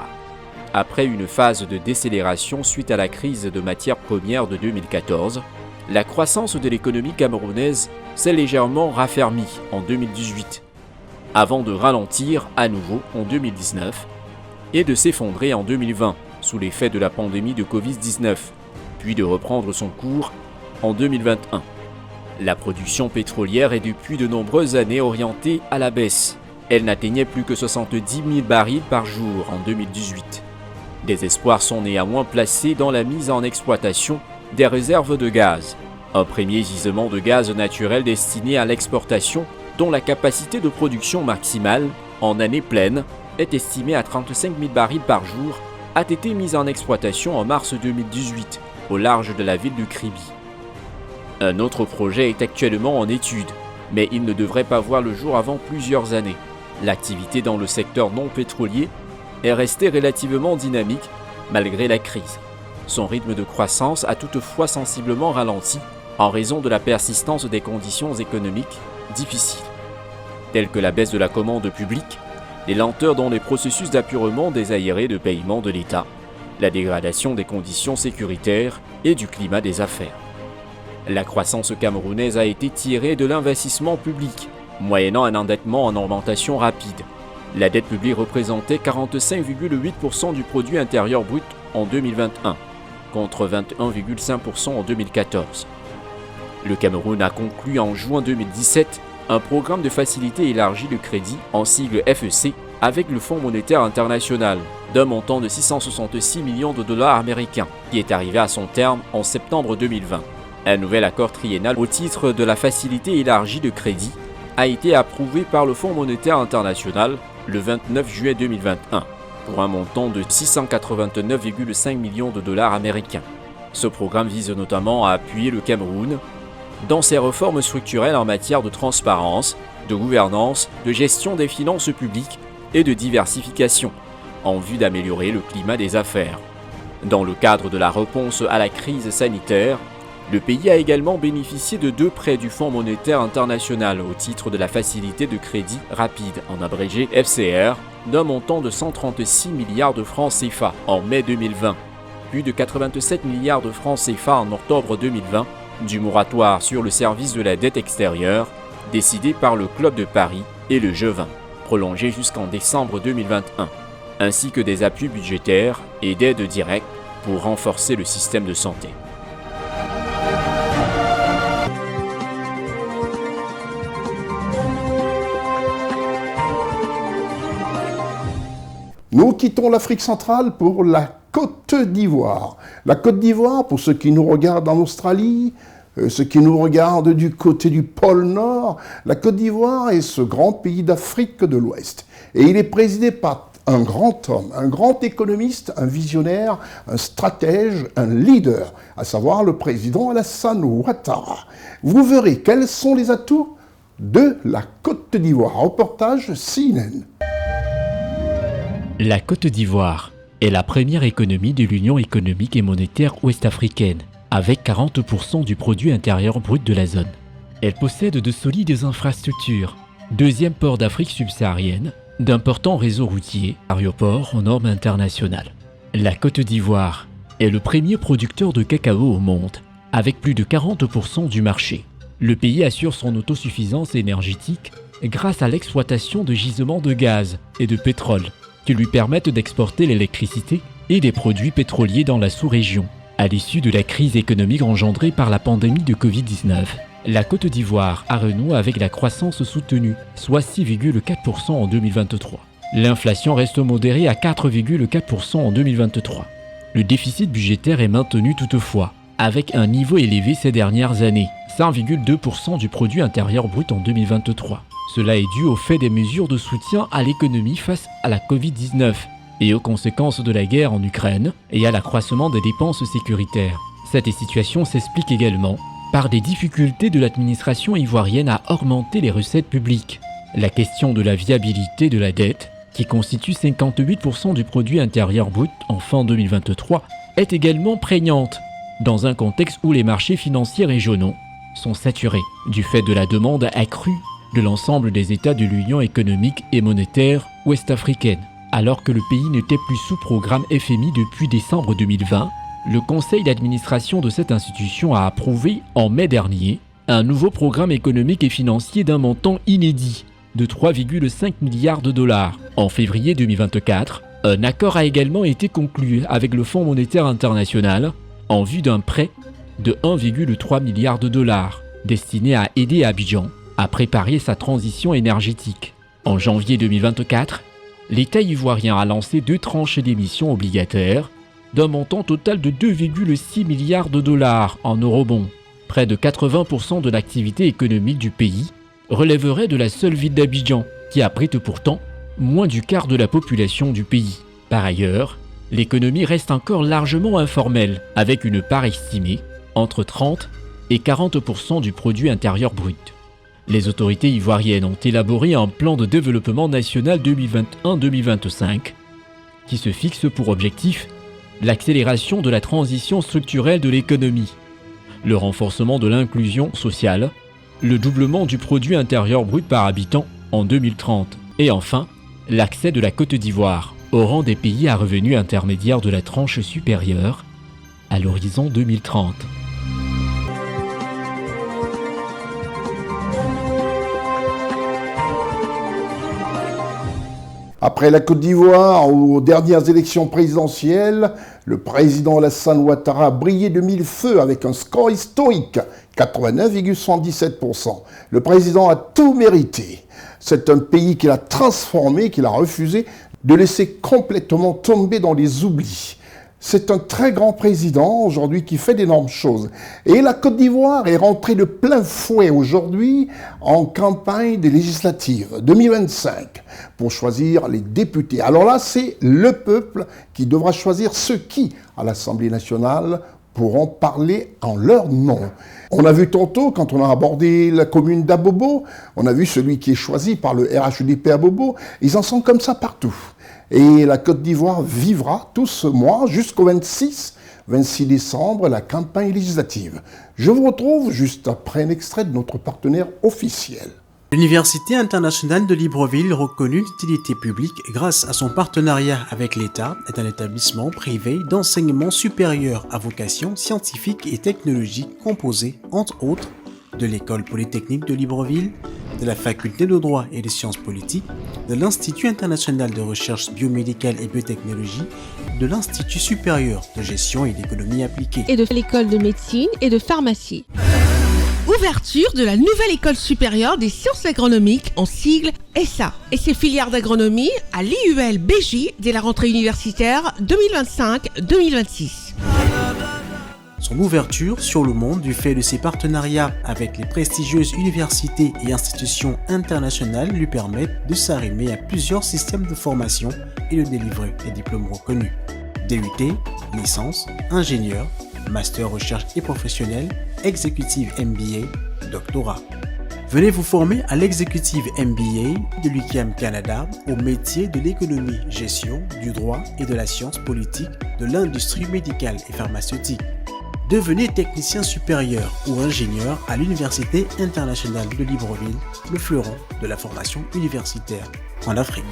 Après une phase de décélération suite à la crise de matières premières de 2014, la croissance de l'économie camerounaise s'est légèrement raffermie en 2018, avant de ralentir à nouveau en 2019 et de s'effondrer en 2020 sous l'effet de la pandémie de Covid-19, puis de reprendre son cours en 2021. La production pétrolière est depuis de nombreuses années orientée à la baisse. Elle n'atteignait plus que 70 000 barils par jour en 2018. Des espoirs sont néanmoins placés dans la mise en exploitation des réserves de gaz, un premier gisement de gaz naturel destiné à l'exportation dont la capacité de production maximale, en année pleine, est estimée à 35 000 barils par jour, a été mise en exploitation en mars 2018, au large de la ville de Kribi. Un autre projet est actuellement en étude, mais il ne devrait pas voir le jour avant plusieurs années. L'activité dans le secteur non pétrolier est restée relativement dynamique malgré la crise. Son rythme de croissance a toutefois sensiblement ralenti en raison de la persistance des conditions économiques difficiles, telles que la baisse de la commande publique, les lenteurs dans les processus d'appurement des aérés de paiement de l'État, la dégradation des conditions sécuritaires et du climat des affaires. La croissance camerounaise a été tirée de l'investissement public, moyennant un endettement en augmentation rapide. La dette publique représentait 45,8% du produit intérieur brut en 2021, contre 21,5% en 2014. Le Cameroun a conclu en juin 2017 un programme de facilité élargie de crédit, en sigle FEC, avec le Fonds monétaire international, d'un montant de 666 millions de dollars américains, qui est arrivé à son terme en septembre 2020. Un nouvel accord triennal au titre de la facilité élargie de crédit a été approuvé par le Fonds monétaire international le 29 juillet 2021, pour un montant de 689,5 millions de dollars américains. Ce programme vise notamment à appuyer le Cameroun dans ses réformes structurelles en matière de transparence, de gouvernance, de gestion des finances publiques et de diversification, en vue d'améliorer le climat des affaires. Dans le cadre de la réponse à la crise sanitaire, le pays a également bénéficié de 2 prêts du Fonds monétaire international au titre de la facilité de crédit rapide, en abrégé FCR, d'un montant de 136 milliards de francs CFA en mai 2020, puis de 87 milliards de francs CFA en octobre 2020, du moratoire sur le service de la dette extérieure, décidé par le Club de Paris et le G20, prolongé jusqu'en décembre 2021, ainsi que des appuis budgétaires et d'aides directes pour renforcer le système de santé. Nous quittons l'Afrique centrale pour la Côte d'Ivoire. La Côte d'Ivoire, pour ceux qui nous regardent en Australie, ceux qui nous regardent du côté du pôle Nord, la Côte d'Ivoire est ce grand pays d'Afrique de l'Ouest. Et il est présidé par un grand homme, un grand économiste, un visionnaire, un stratège, un leader, à savoir le président Alassane Ouattara. Vous verrez quels sont les atouts de la Côte d'Ivoire. Reportage CNN. La Côte d'Ivoire est la première économie de l'Union économique et monétaire ouest-africaine, avec 40% du produit intérieur brut de la zone. Elle possède de solides infrastructures, deuxième port d'Afrique subsaharienne, d'importants réseaux routiers, aéroports aux normes internationales. La Côte d'Ivoire est le premier producteur de cacao au monde, avec plus de 40% du marché. Le pays assure son autosuffisance énergétique grâce à l'exploitation de gisements de gaz et de pétrole, qui lui permettent d'exporter l'électricité et des produits pétroliers dans la sous-région. À l'issue de la crise économique engendrée par la pandémie de Covid-19, la Côte d'Ivoire a renoué avec la croissance soutenue, soit 6,4% en 2023. L'inflation reste modérée à 4,4% en 2023. Le déficit budgétaire est maintenu toutefois, avec un niveau élevé ces dernières années, 5,2% du produit intérieur brut en 2023. Cela est dû au fait des mesures de soutien à l'économie face à la Covid-19 et aux conséquences de la guerre en Ukraine et à l'accroissement des dépenses sécuritaires. Cette situation s'explique également par des difficultés de l'administration ivoirienne à augmenter les recettes publiques. La question de la viabilité de la dette, qui constitue 58% du produit intérieur brut en fin 2023, est également prégnante, dans un contexte où les marchés financiers régionaux sont saturés du fait de la demande accrue de l'ensemble des États de l'Union économique et monétaire ouest-africaine. Alors que le pays n'était plus sous programme FMI depuis décembre 2020, le conseil d'administration de cette institution a approuvé en mai dernier un nouveau programme économique et financier d'un montant inédit de 3,5 milliards de dollars. En février 2024, un accord a également été conclu avec le Fonds monétaire international en vue d'un prêt de 1,3 milliard de dollars destiné à aider Abidjan à préparer sa transition énergétique. En janvier 2024, l'État ivoirien a lancé 2 tranches d'émissions obligataires d'un montant total de 2,6 milliards de dollars en eurobonds. Près de 80% de l'activité économique du pays relèverait de la seule ville d'Abidjan, qui abrite pourtant moins du quart de la population du pays. Par ailleurs, l'économie reste encore largement informelle, avec une part estimée entre 30 et 40% du produit intérieur brut. Les autorités ivoiriennes ont élaboré un plan de développement national 2021-2025 qui se fixe pour objectif l'accélération de la transition structurelle de l'économie, le renforcement de l'inclusion sociale, le doublement du produit intérieur brut par habitant en 2030 et enfin l'accès de la Côte d'Ivoire au rang des pays à revenus intermédiaires de la tranche supérieure à l'horizon 2030. Après la Côte d'Ivoire, aux dernières élections présidentielles, le président Alassane Ouattara a brillé de mille feux avec un score historique, 89,77%. Le président a tout mérité. C'est un pays qu'il a transformé, qu'il a refusé de laisser complètement tomber dans les oublis. C'est un très grand président aujourd'hui qui fait d'énormes choses. Et la Côte d'Ivoire est rentrée de plein fouet aujourd'hui en campagne des législatives 2025 pour choisir les députés. Alors là, c'est le peuple qui devra choisir ceux qui, à l'Assemblée nationale, pourront parler en leur nom. On a vu tantôt, quand on a abordé la commune d'Abobo, on a vu celui qui est choisi par le RHDP Abobo. Ils en sont comme ça partout. Et la Côte d'Ivoire vivra tout ce mois jusqu'au 26 décembre la campagne législative. Je vous retrouve juste après un extrait de notre partenaire officiel. L'Université internationale de Libreville, reconnue d'utilité publique grâce à son partenariat avec l'État, est un établissement privé d'enseignement supérieur à vocation scientifique et technologique composé, entre autres, de l'École polytechnique de Libreville, de la Faculté de droit et des sciences politiques, de l'Institut international de recherche biomédicale et biotechnologie, de l'Institut supérieur de gestion et d'économie appliquée, et de l'École de médecine et de pharmacie. Ouverture de la nouvelle École supérieure des sciences agronomiques, en sigle ESSA, et ses filières d'agronomie à l'IUL-BJ dès la rentrée universitaire 2025-2026. Son ouverture sur le monde du fait de ses partenariats avec les prestigieuses universités et institutions internationales lui permettent de s'arrimer à plusieurs systèmes de formation et de délivrer des diplômes reconnus. DUT, licence, ingénieur, master recherche et professionnel, exécutive MBA, doctorat. Venez vous former à l'exécutive MBA de l'UQAM Canada au métier de l'économie, gestion, du droit et de la science politique, de l'industrie médicale et pharmaceutique. Devenez technicien supérieur ou ingénieur à l'Université internationale de Libreville, le fleuron de la formation universitaire en Afrique.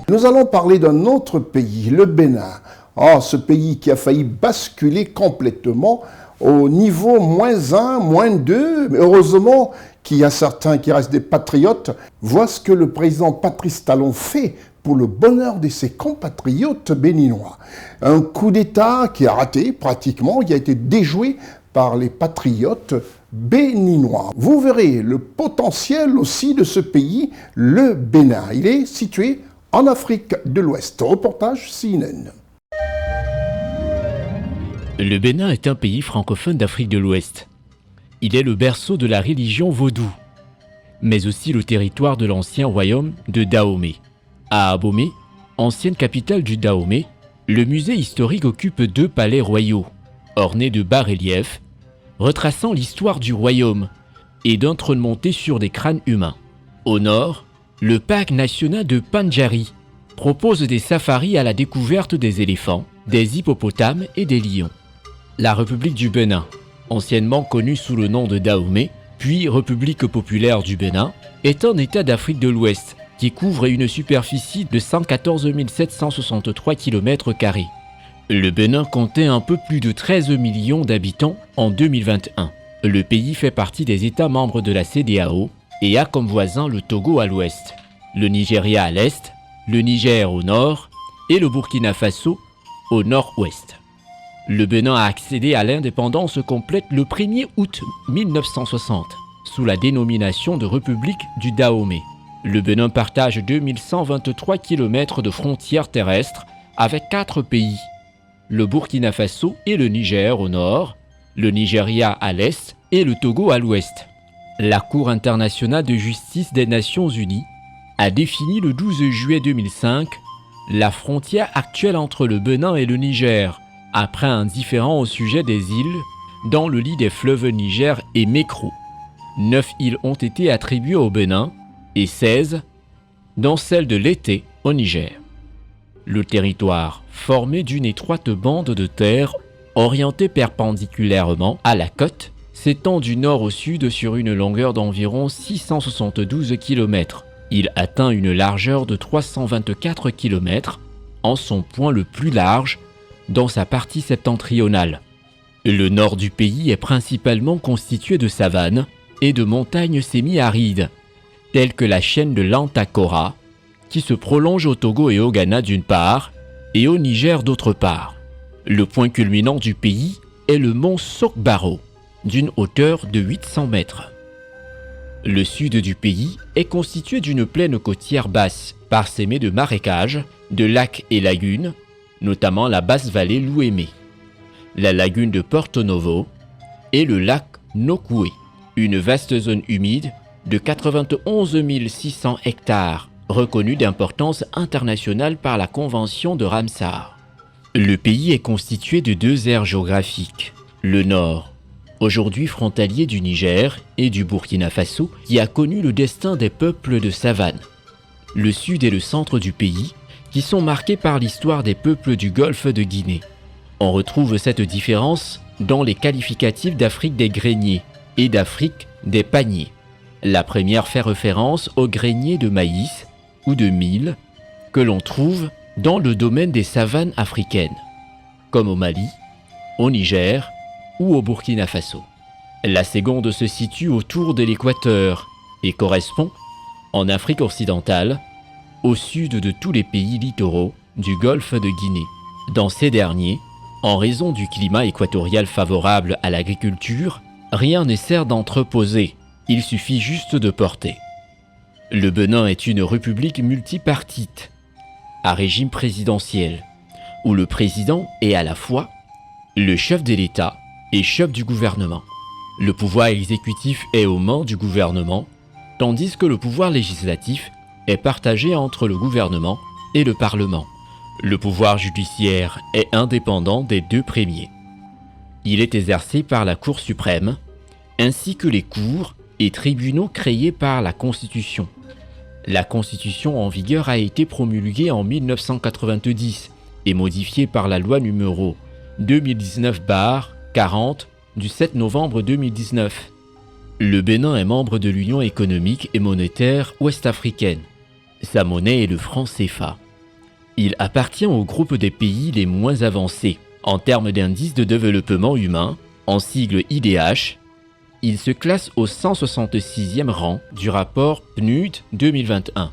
Nous allons parler d'un autre pays, le Bénin. Oh, ce pays qui a failli basculer complètement au niveau -1, -2. Mais heureusement qu'il y a certains qui restent des patriotes. Voient ce que le président Patrice Talon fait pour le bonheur de ses compatriotes béninois. Un coup d'État qui a raté pratiquement, qui a été déjoué par les patriotes béninois. Vous verrez le potentiel aussi de ce pays, le Bénin. Il est situé en Afrique de l'Ouest. Reportage CNN. Le Bénin est un pays francophone d'Afrique de l'Ouest. Il est le berceau de la religion vaudou, mais aussi le territoire de l'ancien royaume de Dahomey. À Abomey, ancienne capitale du Dahomey, le musée historique occupe 2 palais royaux, ornés de bas-reliefs, retraçant l'histoire du royaume et d'un trône monté sur des crânes humains. Au nord, le parc national de Pandjari propose des safaris à la découverte des éléphants, des hippopotames et des lions. La République du Bénin, anciennement connue sous le nom de Dahomey, puis République populaire du Bénin, est un État d'Afrique de l'Ouest qui couvre une superficie de 114 763 km². Le Bénin comptait un peu plus de 13 millions d'habitants en 2021. Le pays fait partie des États membres de la CEDEAO et a comme voisin le Togo à l'ouest, le Nigeria à l'est, le Niger au nord et le Burkina Faso au nord-ouest. Le Bénin a accédé à l'indépendance complète le 1er août 1960, sous la dénomination de République du Dahomey. Le Bénin partage 2123 km de frontières terrestres avec 4 pays, le Burkina Faso et le Niger au nord, le Nigeria à l'est et le Togo à l'ouest. La Cour internationale de justice des Nations Unies a défini le 12 juillet 2005 la frontière actuelle entre le Bénin et le Niger, après un différend au sujet des îles dans le lit des fleuves Niger et Mékro. 9 îles ont été attribuées au Bénin et 16 dans celle de Lété au Niger. Le territoire, formé d'une étroite bande de terre orientée perpendiculairement à la côte, s'étend du nord au sud sur une longueur d'environ 672 km. Il atteint une largeur de 324 km, en son point le plus large, dans sa partie septentrionale. Le nord du pays est principalement constitué de savanes et de montagnes semi-arides, telles que la chaîne de l'Antakora, qui se prolonge au Togo et au Ghana d'une part, et au Niger d'autre part. Le point culminant du pays est le mont Sokbaro, d'une hauteur de 800 mètres. Le sud du pays est constitué d'une plaine côtière basse, parsemée de marécages, de lacs et lagunes, notamment la basse vallée Louémé, la lagune de Porto Novo et le lac Nokoué, une vaste zone humide de 91 600 hectares, reconnue d'importance internationale par la Convention de Ramsar. Le pays est constitué de deux aires géographiques. Le nord, aujourd'hui frontalier du Niger et du Burkina Faso, qui a connu le destin des peuples de savane. Le sud et le centre du pays, qui sont marqués par l'histoire des peuples du golfe de Guinée. On retrouve cette différence dans les qualificatifs d'Afrique des greniers et d'Afrique des paniers. La première fait référence aux greniers de maïs ou de mil que l'on trouve dans le domaine des savanes africaines, comme au Mali, au Niger ou au Burkina Faso. La seconde se situe autour de l'équateur et correspond, en Afrique occidentale, au sud de tous les pays littoraux du golfe de Guinée. Dans ces derniers, en raison du climat équatorial favorable à l'agriculture, rien ne sert d'entreposer, il suffit juste de porter. Le Bénin est une république multipartite, à régime présidentiel, où le président est à la fois le chef de l'État et chef du gouvernement. Le pouvoir exécutif est aux mains du gouvernement, tandis que le pouvoir législatif est partagé entre le gouvernement et le Parlement. Le pouvoir judiciaire est indépendant des deux premiers. Il est exercé par la Cour suprême, ainsi que les cours et tribunaux créés par la Constitution. La Constitution en vigueur a été promulguée en 1990 et modifiée par la loi numéro 2019-40 du 7 novembre 2019. Le Bénin est membre de l'Union économique et monétaire ouest-africaine. Sa monnaie est le franc CFA. Il appartient au groupe des pays les moins avancés en termes d'indice de développement humain, en sigle IDH. Il se classe au 166e rang du rapport PNUD 2021,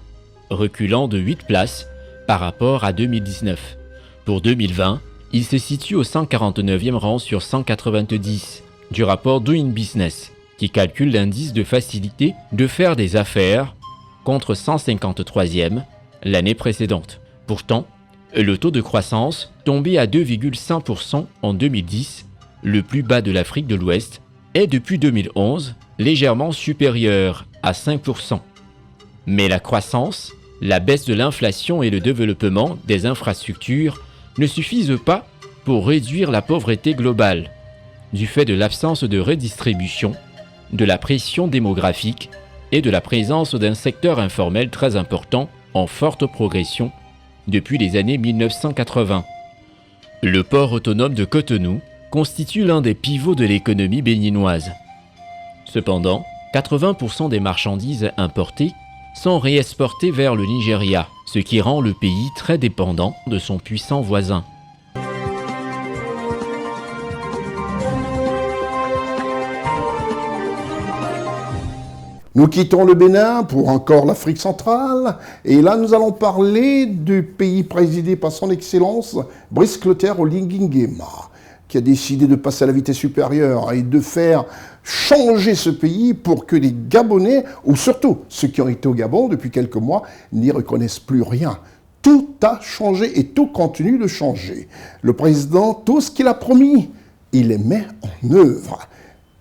reculant de 8 places par rapport à 2019. Pour 2020, il se situe au 149e rang sur 190 du rapport Doing Business, qui calcule l'indice de facilité de faire des affaires contre 153e l'année précédente. Pourtant, le taux de croissance, tombé à 2,5% en 2010, le plus bas de l'Afrique de l'Ouest, est depuis 2011 légèrement supérieur à 5%. Mais la croissance, la baisse de l'inflation et le développement des infrastructures ne suffisent pas pour réduire la pauvreté globale, du fait de l'absence de redistribution, de la pression démographique et de la présence d'un secteur informel très important en forte progression depuis les années 1980. Le port autonome de Cotonou constitue l'un des pivots de l'économie béninoise. Cependant, 80% des marchandises importées sont réexportées vers le Nigeria, ce qui rend le pays très dépendant de son puissant voisin. Nous quittons le Bénin pour encore l'Afrique centrale. Et là, nous allons parler du pays présidé par son Excellence Brice Clotaire Oligui Nguema, qui a décidé de passer à la vitesse supérieure et de faire changer ce pays pour que les Gabonais, ou surtout ceux qui ont été au Gabon depuis quelques mois, n'y reconnaissent plus rien. Tout a changé et tout continue de changer. Le président, tout ce qu'il a promis, il les met en œuvre.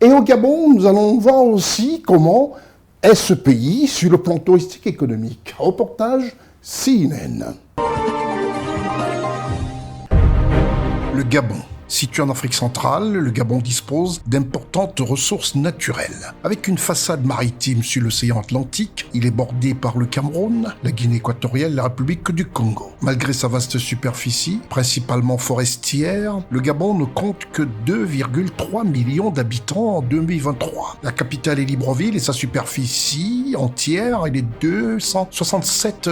Et au Gabon, nous allons voir aussi comment est ce pays sur le plan touristique et économique. Reportage CNN. Le Gabon. Situé en Afrique centrale, le Gabon dispose d'importantes ressources naturelles. Avec une façade maritime sur l'océan Atlantique, il est bordé par le Cameroun, la Guinée équatoriale et la République du Congo. Malgré sa vaste superficie, principalement forestière, le Gabon ne compte que 2,3 millions d'habitants en 2023. La capitale est Libreville et sa superficie entière est de 267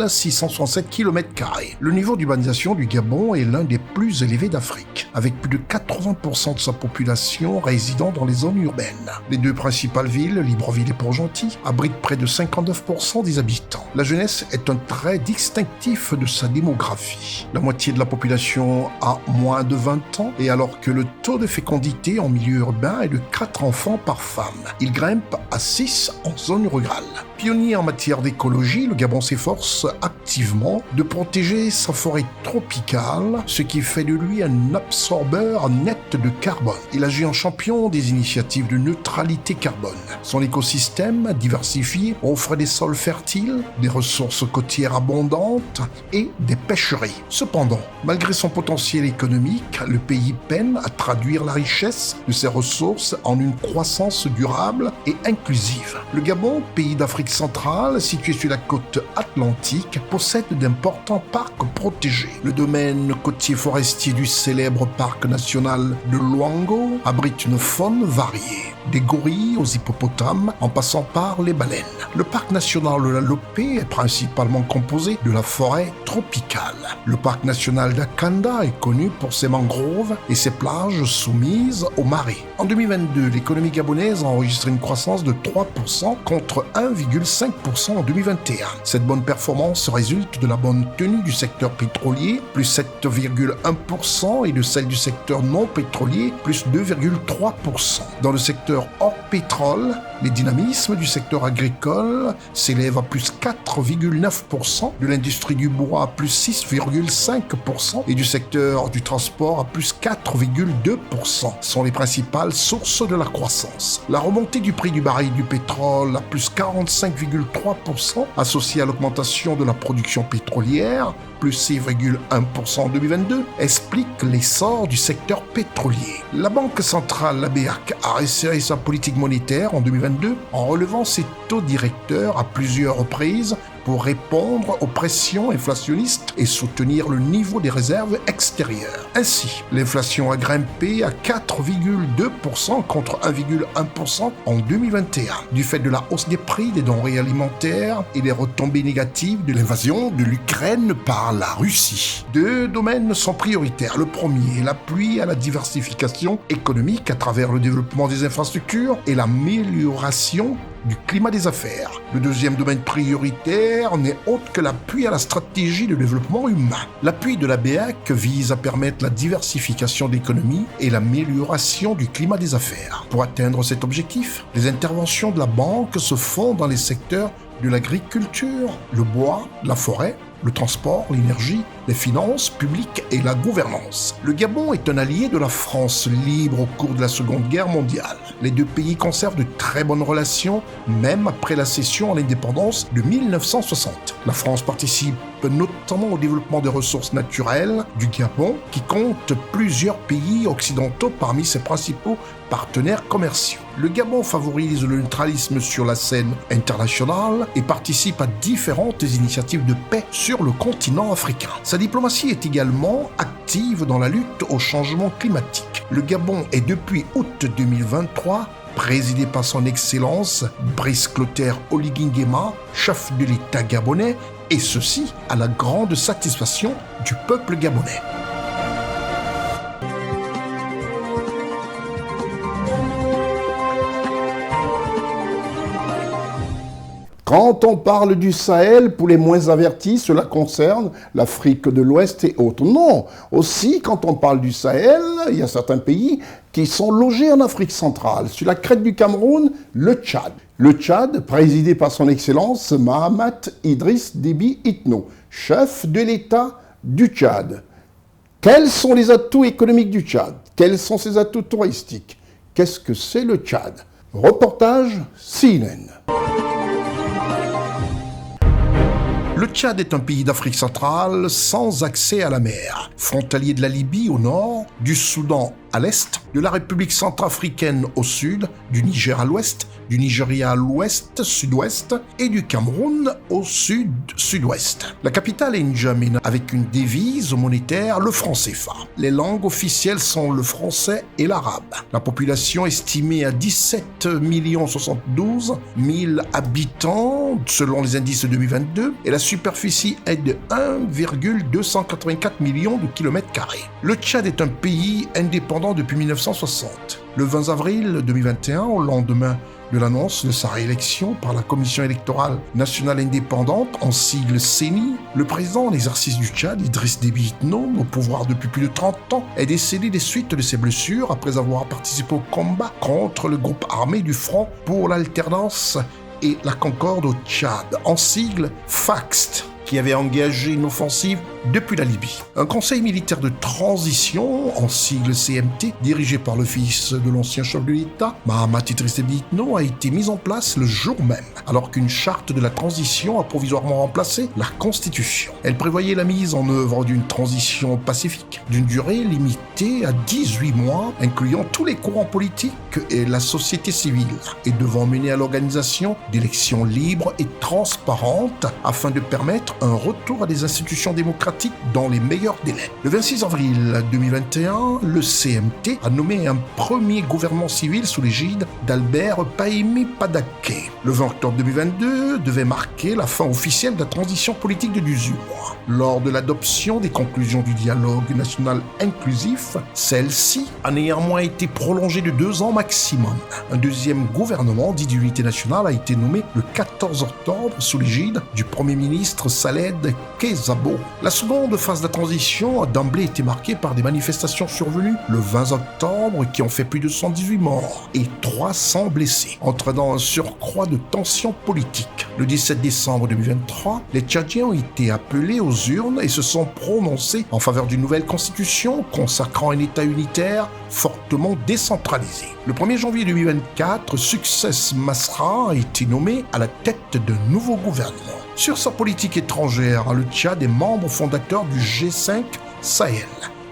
667 km². Le niveau d'urbanisation du Gabon est l'un des plus élevés d'Afrique. avec plus de 80% de sa population résidant dans les zones urbaines. Les deux principales villes, Libreville et Port-Gentil, abritent près de 59% des habitants. La jeunesse est un trait distinctif de sa démographie. La moitié de la population a moins de 20 ans, et alors que le taux de fécondité en milieu urbain est de 4 enfants par femme. Il grimpe à 6 en zone rurale. Pionnier en matière d'écologie, le Gabon s'efforce activement de protéger sa forêt tropicale, ce qui fait de lui un absorbeur net de carbone. Il agit en champion des initiatives de neutralité carbone. Son écosystème diversifié offre des sols fertiles, des ressources côtières abondantes et des pêcheries. Cependant, malgré son potentiel économique, le pays peine à traduire la richesse de ses ressources en une croissance durable et inclusive. Le Gabon, pays d'Afrique centrale, situé sur la côte atlantique, possède d'importants parcs protégés. Le domaine côtier forestier du célèbre parc national de Luango abrite une faune variée, des gorilles aux hippopotames en passant par les baleines. Le parc national de la Lopé est principalement composé de la forêt tropicale. Le parc national d'Akanda est connu pour ses mangroves et ses plages soumises aux marées. En 2022, l'économie gabonaise a enregistré une croissance de 3% contre 1,5% en 2021. Cette bonne performance résulte de la bonne tenue du secteur pétrolier, plus 7,1%, et de celle du secteur non pétrolier, plus 2,3%. Dans le secteur hors pétrole, les dynamismes du secteur agricole s'élèvent à plus 4,9%, de l'industrie du bois à plus 6,5% et du secteur du transport à plus 4,2% sont les principales sources de la croissance. La remontée du prix du baril du pétrole à plus 45,3% associée à l'augmentation de la production pétrolière, plus 6,1% en 2022, explique l'essor du secteur pétrolier. La Banque centrale, la BAC, a resserré sa politique monétaire en 2022 en relevant ses taux directeurs à plusieurs reprises pour répondre aux pressions inflationnistes et soutenir le niveau des réserves extérieures. Ainsi, l'inflation a grimpé à 4,2% contre 1,1% en 2021, du fait de la hausse des prix des denrées alimentaires et des retombées négatives de l'invasion de l'Ukraine par la Russie. Deux domaines sont prioritaires. Le premier, l'appui à la diversification économique à travers le développement des infrastructures et l'amélioration du climat des affaires. Le deuxième domaine prioritaire n'est autre que l'appui à la stratégie de développement humain. L'appui de la BAC vise à permettre la diversification de l'économie et l'amélioration du climat des affaires. Pour atteindre cet objectif, les interventions de la banque se font dans les secteurs de l'agriculture, le bois, la forêt, le transport, l'énergie, les finances publiques et la gouvernance. Le Gabon est un allié de la France libre au cours de la Seconde Guerre mondiale. Les deux pays conservent de très bonnes relations, même après la cession à l'indépendance de 1960. La France participe notamment au développement des ressources naturelles du Gabon, qui compte plusieurs pays occidentaux parmi ses principaux partenaires commerciaux. Le Gabon favorise le neutralisme sur la scène internationale et participe à différentes initiatives de paix sur le continent africain. Sa diplomatie est également active dans la lutte au changement climatique. Le Gabon est depuis août 2023 présidé par son Excellence Brice Clotaire Oligui Nguema, chef de l'État gabonais, et ceci à la grande satisfaction du peuple gabonais. Quand on parle du Sahel, pour les moins avertis, cela concerne l'Afrique de l'Ouest et autres. Non, aussi quand on parle du Sahel, il y a certains pays qui sont logés en Afrique centrale. Sur la crête du Cameroun, le Tchad. Le Tchad, présidé par son Excellence Mahamat Idriss Déby Itno, chef de l'État du Tchad. Quels sont les atouts économiques du Tchad? Quels sont ses atouts touristiques? Qu'est-ce que c'est le Tchad? Reportage CNN. Le Tchad est un pays d'Afrique centrale sans accès à la mer, frontalier de la Libye au nord, du Soudan à l'est, de la République centrafricaine au sud, du Niger à l'ouest, du Nigeria à l'ouest, sud-ouest et du Cameroun au sud-sud-ouest. La capitale est N'Djamena avec une devise monétaire, le franc CFA. Les langues officielles sont le français et l'arabe. La population estimée à 17 072 000 habitants selon les indices 2022 et la superficie est de 1,284 millions de kilomètres carrés. Le Tchad est un pays indépendant depuis 1960. Le 20 avril 2021, au lendemain de l'annonce de sa réélection par la Commission électorale nationale indépendante, en sigle CENI, le président en exercice du Tchad, Idriss Déby Itno, au pouvoir depuis plus de 30 ans, est décédé des suites de ses blessures après avoir participé au combat contre le groupe armé du Front pour l'alternance et la concorde au Tchad, en sigle FAXT, qui avait engagé une offensive depuis la Libye. Un conseil militaire de transition, en sigle CMT, dirigé par le fils de l'ancien chef de l'État, Mahamat Idriss Déby Itno, a été mis en place le jour même, alors qu'une charte de la transition a provisoirement remplacé la Constitution. Elle prévoyait la mise en œuvre d'une transition pacifique, d'une durée limitée à 18 mois, incluant tous les courants politiques et la société civile, et devant mener à l'organisation d'élections libres et transparentes afin de permettre un retour à des institutions démocratiques dans les meilleurs délais. Le 26 avril 2021, le CMT a nommé un premier gouvernement civil sous l'égide d'Albert Pahimi Padaké. Le 20 octobre 2022 devait marquer la fin officielle de la transition politique de 18 mois. Lors de l'adoption des conclusions du dialogue national inclusif, celle-ci a néanmoins été prolongée de 2 ans maximum. Un deuxième gouvernement dit d'unité nationale a été nommé le 14 octobre sous l'égide du Premier ministre Saled Kezabo. La seconde phase de la transition a d'emblée été marquée par des manifestations survenues le 20 octobre qui ont fait plus de 118 morts et 300 blessés, entraînant un surcroît de tensions politiques. Le 17 décembre 2023, les Tchadiens ont été appelés aux urnes et se sont prononcés en faveur d'une nouvelle constitution consacrant un État unitaire fortement décentralisé. Le 1er janvier 2024, Success Masra a été nommé à la tête d'un nouveau gouvernement. Sur sa politique étrangère, le Tchad est membre fondateur du G5 Sahel,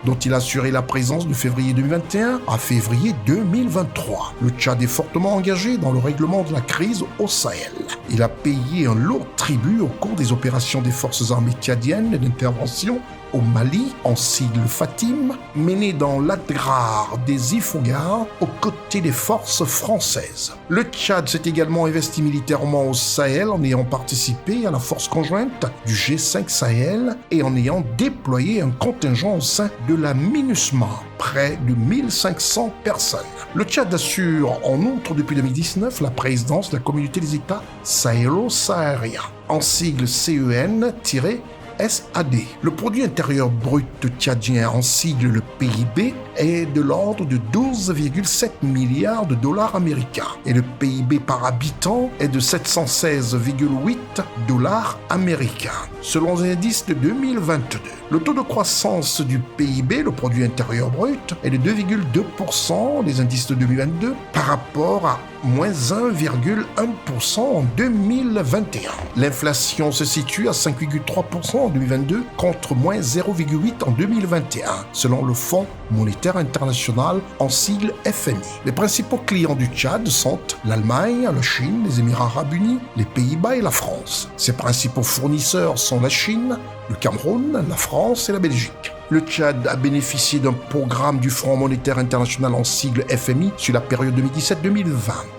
dont il a assuré la présence de février 2021 à février 2023. Le Tchad est fortement engagé dans le règlement de la crise au Sahel. Il a payé un lourd tribut au cours des opérations des forces armées tchadiennes d'intervention au Mali, en sigle Fatim, mené dans l'Adrar des Ifogars aux côtés des forces françaises. Le Tchad s'est également investi militairement au Sahel en ayant participé à la force conjointe du G5 Sahel et en ayant déployé un contingent au sein de la MINUSMA, près de 1500 personnes. Le Tchad assure en outre depuis 2019 la présidence de la communauté des États sahélo-sahariens, en sigle CEN-SAD. Le produit intérieur brut tchadien, en sigle le PIB, est de l'ordre de 12,7 milliards de dollars américains et le PIB par habitant est de 716,8 dollars américains, selon les indices de 2022. Le taux de croissance du PIB, le produit intérieur brut, est de 2,2%, les indices de 2022, par rapport à moins 1,1% en 2021. L'inflation se situe à 5,3% en 2022 contre moins 0,8% en 2021, selon le Fonds monétaire international en sigle FMI. Les principaux clients du Tchad sont l'Allemagne, la Chine, les Émirats arabes unis, les Pays-Bas et la France. Ses principaux fournisseurs sont la Chine, le Cameroun, la France et la Belgique. Le Tchad a bénéficié d'un programme du Fonds monétaire international en sigle FMI sur la période 2017-2020,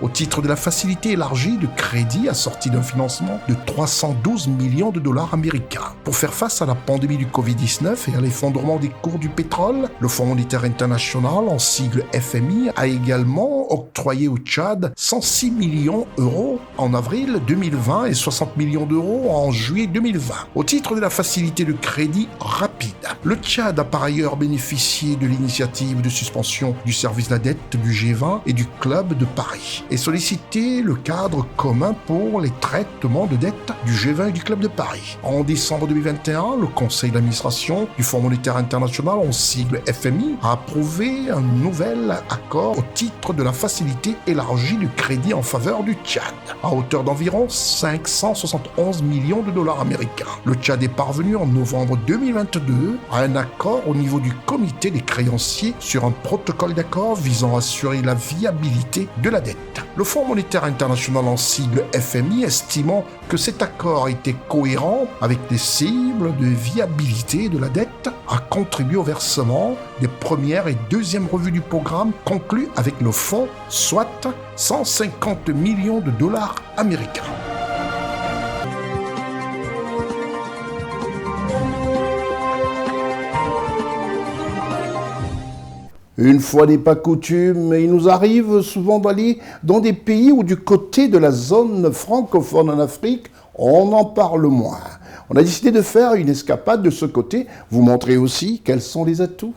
au titre de la facilité élargie de crédit assortie d'un financement de 312 millions de dollars américains. Pour faire face à la pandémie du Covid-19 et à l'effondrement des cours du pétrole, le Fonds monétaire international en sigle FMI a également octroyé au Tchad 106 millions d'euros en avril 2020 et 60 millions d'euros en juillet 2020, au titre de la facilité de crédit rapide. Le Tchad a par ailleurs bénéficié de l'initiative de suspension du service de la dette du G20 et du Club de Paris et sollicité le cadre commun pour les traitements de dette du G20 et du Club de Paris. En décembre 2021, le conseil d'administration du Fonds monétaire international en sigle FMI a approuvé un nouvel accord au titre de la facilité élargie de crédit en faveur du Tchad, à hauteur d'environ 571 millions de dollars américains. Le Tchad est parvenu en novembre 2022 à un accord accord au niveau du comité des créanciers sur un protocole d'accord visant à assurer la viabilité de la dette. Le Fonds monétaire international, en sigle FMI, estimant que cet accord était cohérent avec les cibles de viabilité de la dette, a contribué au versement des premières et deuxièmes revues du programme conclues avec le fonds, soit 150 millions de dollars américains. Une fois n'est pas coutume, il nous arrive souvent d'aller dans des pays où du côté de la zone francophone en Afrique, on en parle moins. On a décidé de faire une escapade de ce côté, vous montrer aussi quels sont les atouts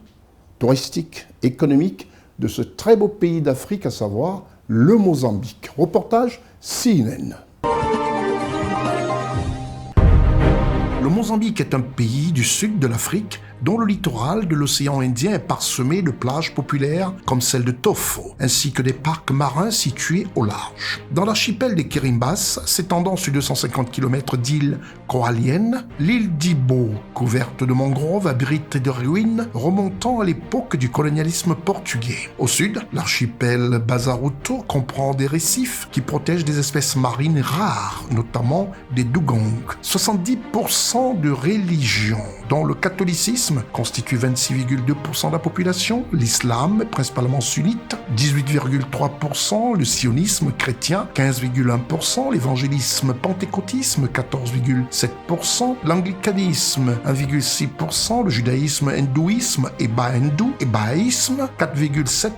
touristiques, économiques de ce très beau pays d'Afrique, à savoir le Mozambique. Reportage CNN. Le Mozambique est un pays du sud de l'Afrique dont le littoral de l'océan Indien est parsemé de plages populaires comme celle de Tofo, ainsi que des parcs marins situés au large. Dans l'archipel des Kirimbas, s'étendant sur 250 km d'îles coralliennes, l'île d'Ibo, couverte de mangroves, abrite de ruines remontant à l'époque du colonialisme portugais. Au sud, l'archipel Bazaruto comprend des récifs qui protègent des espèces marines rares, notamment des dugongs. 70% de religion, dont le catholicisme constitue 26,2% de la population, l'islam, principalement sunnite, 18,3%, le sionisme chrétien, 15,1%, l'évangélisme pentecôtisme, 14,7%, l'anglicanisme, 1,6%, le judaïsme, hindouisme et bahaïsme, 4,7%,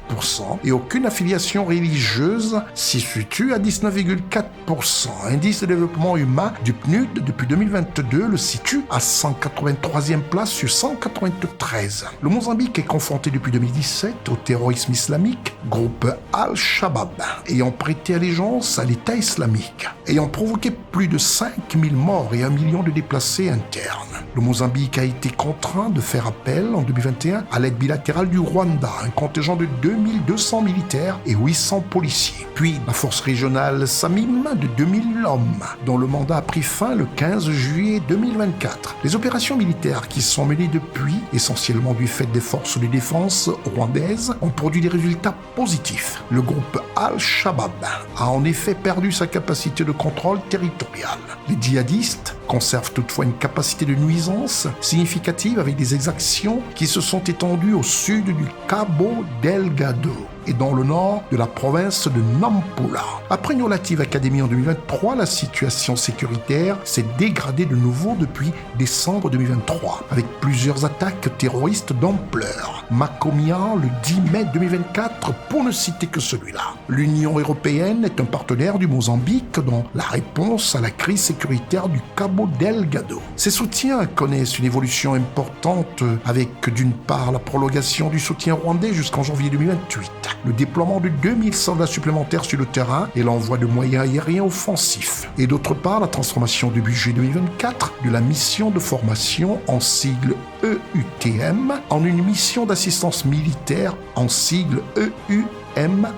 et aucune affiliation religieuse s'y situe à 19,4%. Indice de développement humain du PNUD depuis 2022 le situe à 183e place sur 193. Le Mozambique est confronté depuis 2017 au terrorisme islamique, groupe Al-Shabaab, ayant prêté allégeance à l'État islamique, ayant provoqué plus de 5000 morts et 1 million de déplacés internes. Le Mozambique a été contraint de faire appel en 2021 à l'aide bilatérale du Rwanda, un contingent de 2200 militaires et 800 policiers. Puis la force régionale Samim de 2000 hommes, dont le mandat a pris fin le 15 juillet 2024. Les opérations militaires qui sont menées depuis, essentiellement du fait des forces de défense rwandaises, ont produit des résultats positifs. Le groupe Al-Shabaab a en effet perdu sa capacité de contrôle territorial. Les djihadistes conservent toutefois une capacité de nuisance significative avec des exactions qui se sont étendues au sud du Cabo Delgado et dans le nord de la province de Nampula. Après une relative accalmie en 2023, la situation sécuritaire s'est dégradée de nouveau depuis décembre 2023, avec plusieurs attaques terroristes d'ampleur. Macomia le 10 mai 2024, pour ne citer que celui-là. L'Union européenne est un partenaire du Mozambique dans la réponse à la crise sécuritaire du Cabo Delgado. Ces soutiens connaissent une évolution importante avec d'une part la prolongation du soutien rwandais jusqu'en janvier 2028, le déploiement de 2000 soldats supplémentaires sur le terrain et l'envoi de moyens aériens offensifs, et d'autre part la transformation du budget 2024 de la mission de formation en sigle EUTM en une mission d'assistance militaire en sigle EUMAM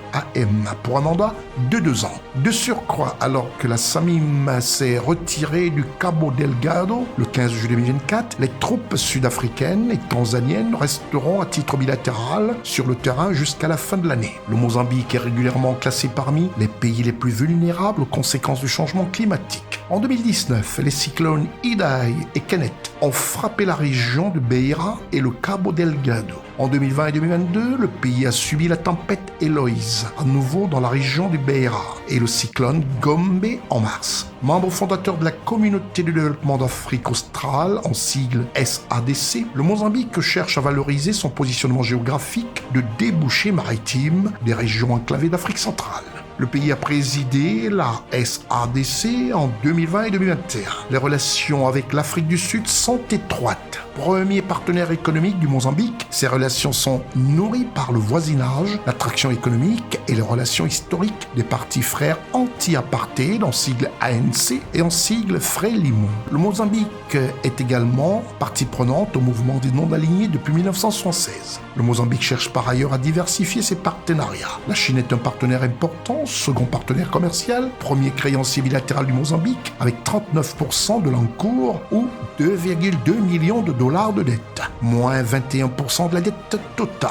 pour un mandat de 2 ans. De surcroît, alors que la Samim s'est retirée du Cabo Delgado le 15 juillet 2024, les troupes sud-africaines et tanzaniennes resteront à titre bilatéral sur le terrain jusqu'à la fin de l'année. Le Mozambique est régulièrement classé parmi les pays les plus vulnérables aux conséquences du changement climatique. En 2019, les cyclones Idai et Kenneth ont frappé la région de Beira et le Cabo Delgado. En 2020 et 2022, le pays a subi la tempête Eloise, à nouveau dans la région du Beira, et le cyclone Gombe en mars. Membre fondateur de la Communauté de développement d'Afrique australe, en sigle SADC, le Mozambique cherche à valoriser son positionnement géographique de débouché maritime des régions enclavées d'Afrique centrale. Le pays a présidé la SADC en 2020 et 2021. Les relations avec l'Afrique du Sud sont étroites. Premier partenaire économique du Mozambique, ces relations sont nourries par le voisinage, l'attraction économique et les relations historiques des partis frères anti-apartheid en sigle ANC et en sigle Frelimo. Le Mozambique est également partie prenante au mouvement des non-alignés depuis 1976. Le Mozambique cherche par ailleurs à diversifier ses partenariats. La Chine est un partenaire important second partenaire commercial, premier créancier bilatéral du Mozambique, avec 39% de l'encours ou 2,2 millions de dollars de dette, moins 21% de la dette totale.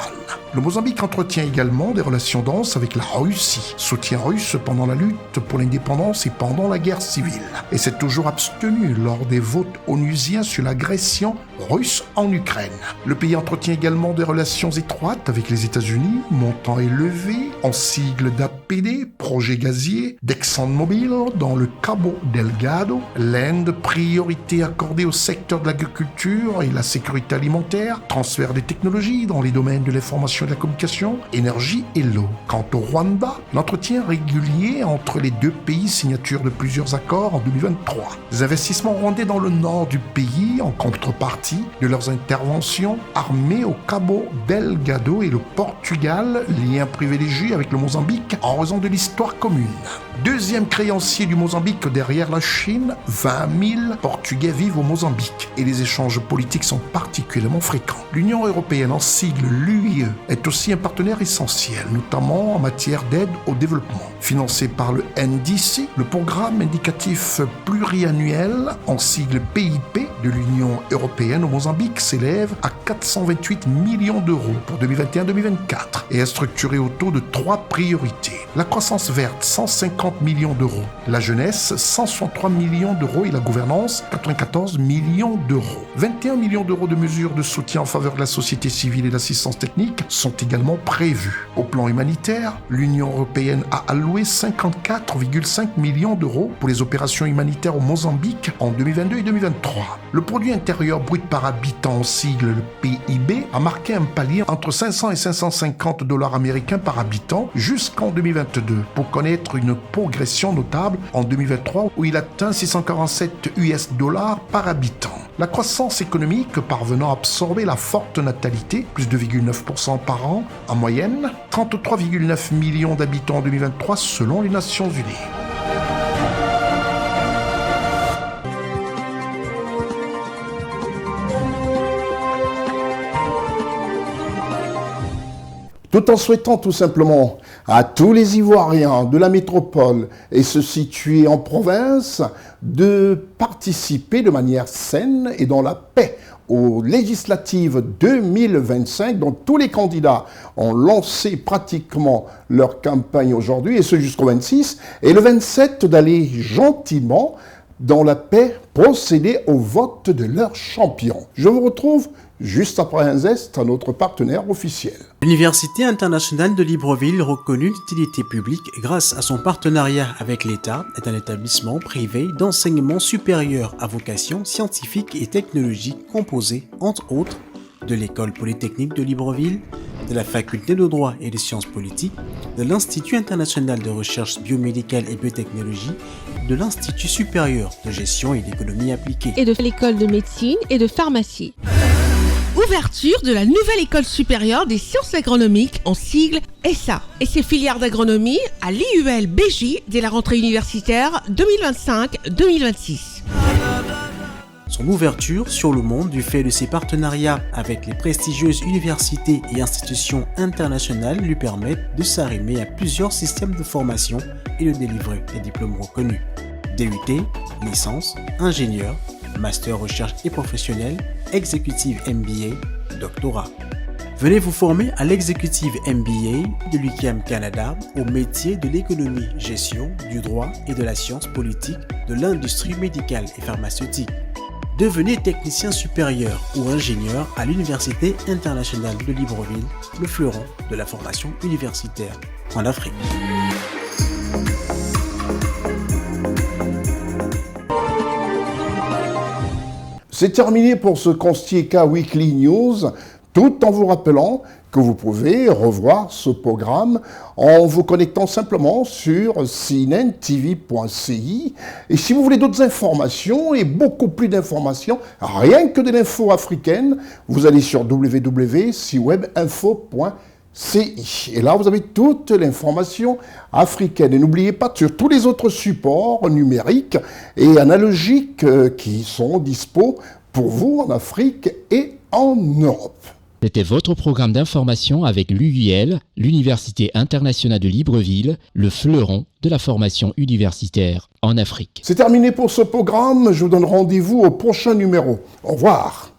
Le Mozambique entretient également des relations denses avec la Russie, soutien russe pendant la lutte pour l'indépendance et pendant la guerre civile, et s'est toujours abstenu lors des votes onusiens sur l'agression russe en Ukraine. Le pays entretient également des relations étroites avec les États-Unis, montant élevé en sigle d'APD, projet gazier d'ExxonMobil dans le Cabo Delgado, l'Inde, priorité accordée au secteur de l'agriculture et la sécurité alimentaire, transfert des technologies dans les domaines de l'information et de la communication, énergie et l'eau. Quant au Rwanda, l'entretien régulier entre les deux pays, signature de plusieurs accords en 2023. Les investissements rwandais dans le nord du pays en contrepartie de leurs interventions armées au Cabo Delgado et le Portugal, lien privilégié avec le Mozambique en raison de l'histoire commune. Deuxième créancier du Mozambique derrière la Chine, 20 000 Portugais vivent au Mozambique et les échanges politiques sont particulièrement fréquents. L'Union européenne, en sigle l'UE, est aussi un partenaire essentiel, notamment en matière d'aide au développement. Financé par le NDC, le programme indicatif pluriannuel, en sigle PIP, de l'Union européenne au Mozambique s'élève à 428 millions d'euros pour 2021-2024 et est structuré autour de 3 priorités. La croissance verte, 150 millions d'euros. La jeunesse, 163 millions d'euros et la gouvernance, 94 millions d'euros. 21 millions d'euros de mesures de soutien en faveur de la société civile et d'assistance technique sont également prévues. Au plan humanitaire, l'Union européenne a alloué 54,5 millions d'euros pour les opérations humanitaires au Mozambique en 2022 et 2023. Le produit intérieur brut par habitant, en sigle le PIB, a marqué un palier entre 500 et 550 dollars américains par habitant jusqu'en 2022, pour connaître une progression notable en 2023 où il atteint 647 US dollars par habitant. La croissance économique parvenant à absorber la forte natalité, plus 2,9% par an en moyenne, 33,9 millions d'habitants en 2023 selon les Nations Unies. Tout en souhaitant tout simplement à tous les Ivoiriens de la métropole et se situer en province de participer de manière saine et dans la paix aux législatives 2025, dont tous les candidats ont lancé pratiquement leur campagne aujourd'hui, et ce jusqu'au 26, et le 27 d'aller gentiment dans la paix procéder au vote de leur champion. Je vous retrouve juste après un zeste à notre partenaire officiel. L'Université internationale de Libreville, reconnue d'utilité publique grâce à son partenariat avec l'État, est un établissement privé d'enseignement supérieur à vocation scientifique et technologique composé, entre autres, de l'École polytechnique de Libreville, de la Faculté de droit et des sciences politiques, de l'Institut international de recherche biomédicale et biotechnologie, de l'Institut supérieur de gestion et d'économie appliquée, et de l'École de médecine et de pharmacie. Ouverture de la nouvelle école supérieure des sciences agronomiques, en sigle ESSA, et ses filières d'agronomie à l'IUL BJ dès la rentrée universitaire 2025-2026. Son ouverture sur le monde du fait de ses partenariats avec les prestigieuses universités et institutions internationales lui permettent de s'arrimer à plusieurs systèmes de formation et de délivrer des diplômes reconnus. DUT, licence, ingénieur, master recherche et professionnel, exécutive MBA, doctorat. Venez vous former à l'exécutive MBA de l'UQAM Canada au métier de l'économie, gestion, du droit et de la science politique de l'industrie médicale et pharmaceutique. Devenez technicien supérieur ou ingénieur à l'Université internationale de Libreville, le fleuron de la formation universitaire en Afrique. C'est terminé pour ce Constieka Weekly News, tout en vous rappelant que vous pouvez revoir ce programme en vous connectant simplement sur cnntv.ci. Et si vous voulez d'autres informations et beaucoup plus d'informations, rien que de l'info africaine, vous allez sur www.ciwebinfo.ci. Et là, vous avez toute l'information africaine. Et n'oubliez pas sur tous les autres supports numériques et analogiques qui sont dispo pour vous en Afrique et en Europe. C'était votre programme d'information avec l'UIL, l'Université internationale de Libreville, le fleuron de la formation universitaire en Afrique. C'est terminé pour ce programme. Je vous donne rendez-vous au prochain numéro. Au revoir.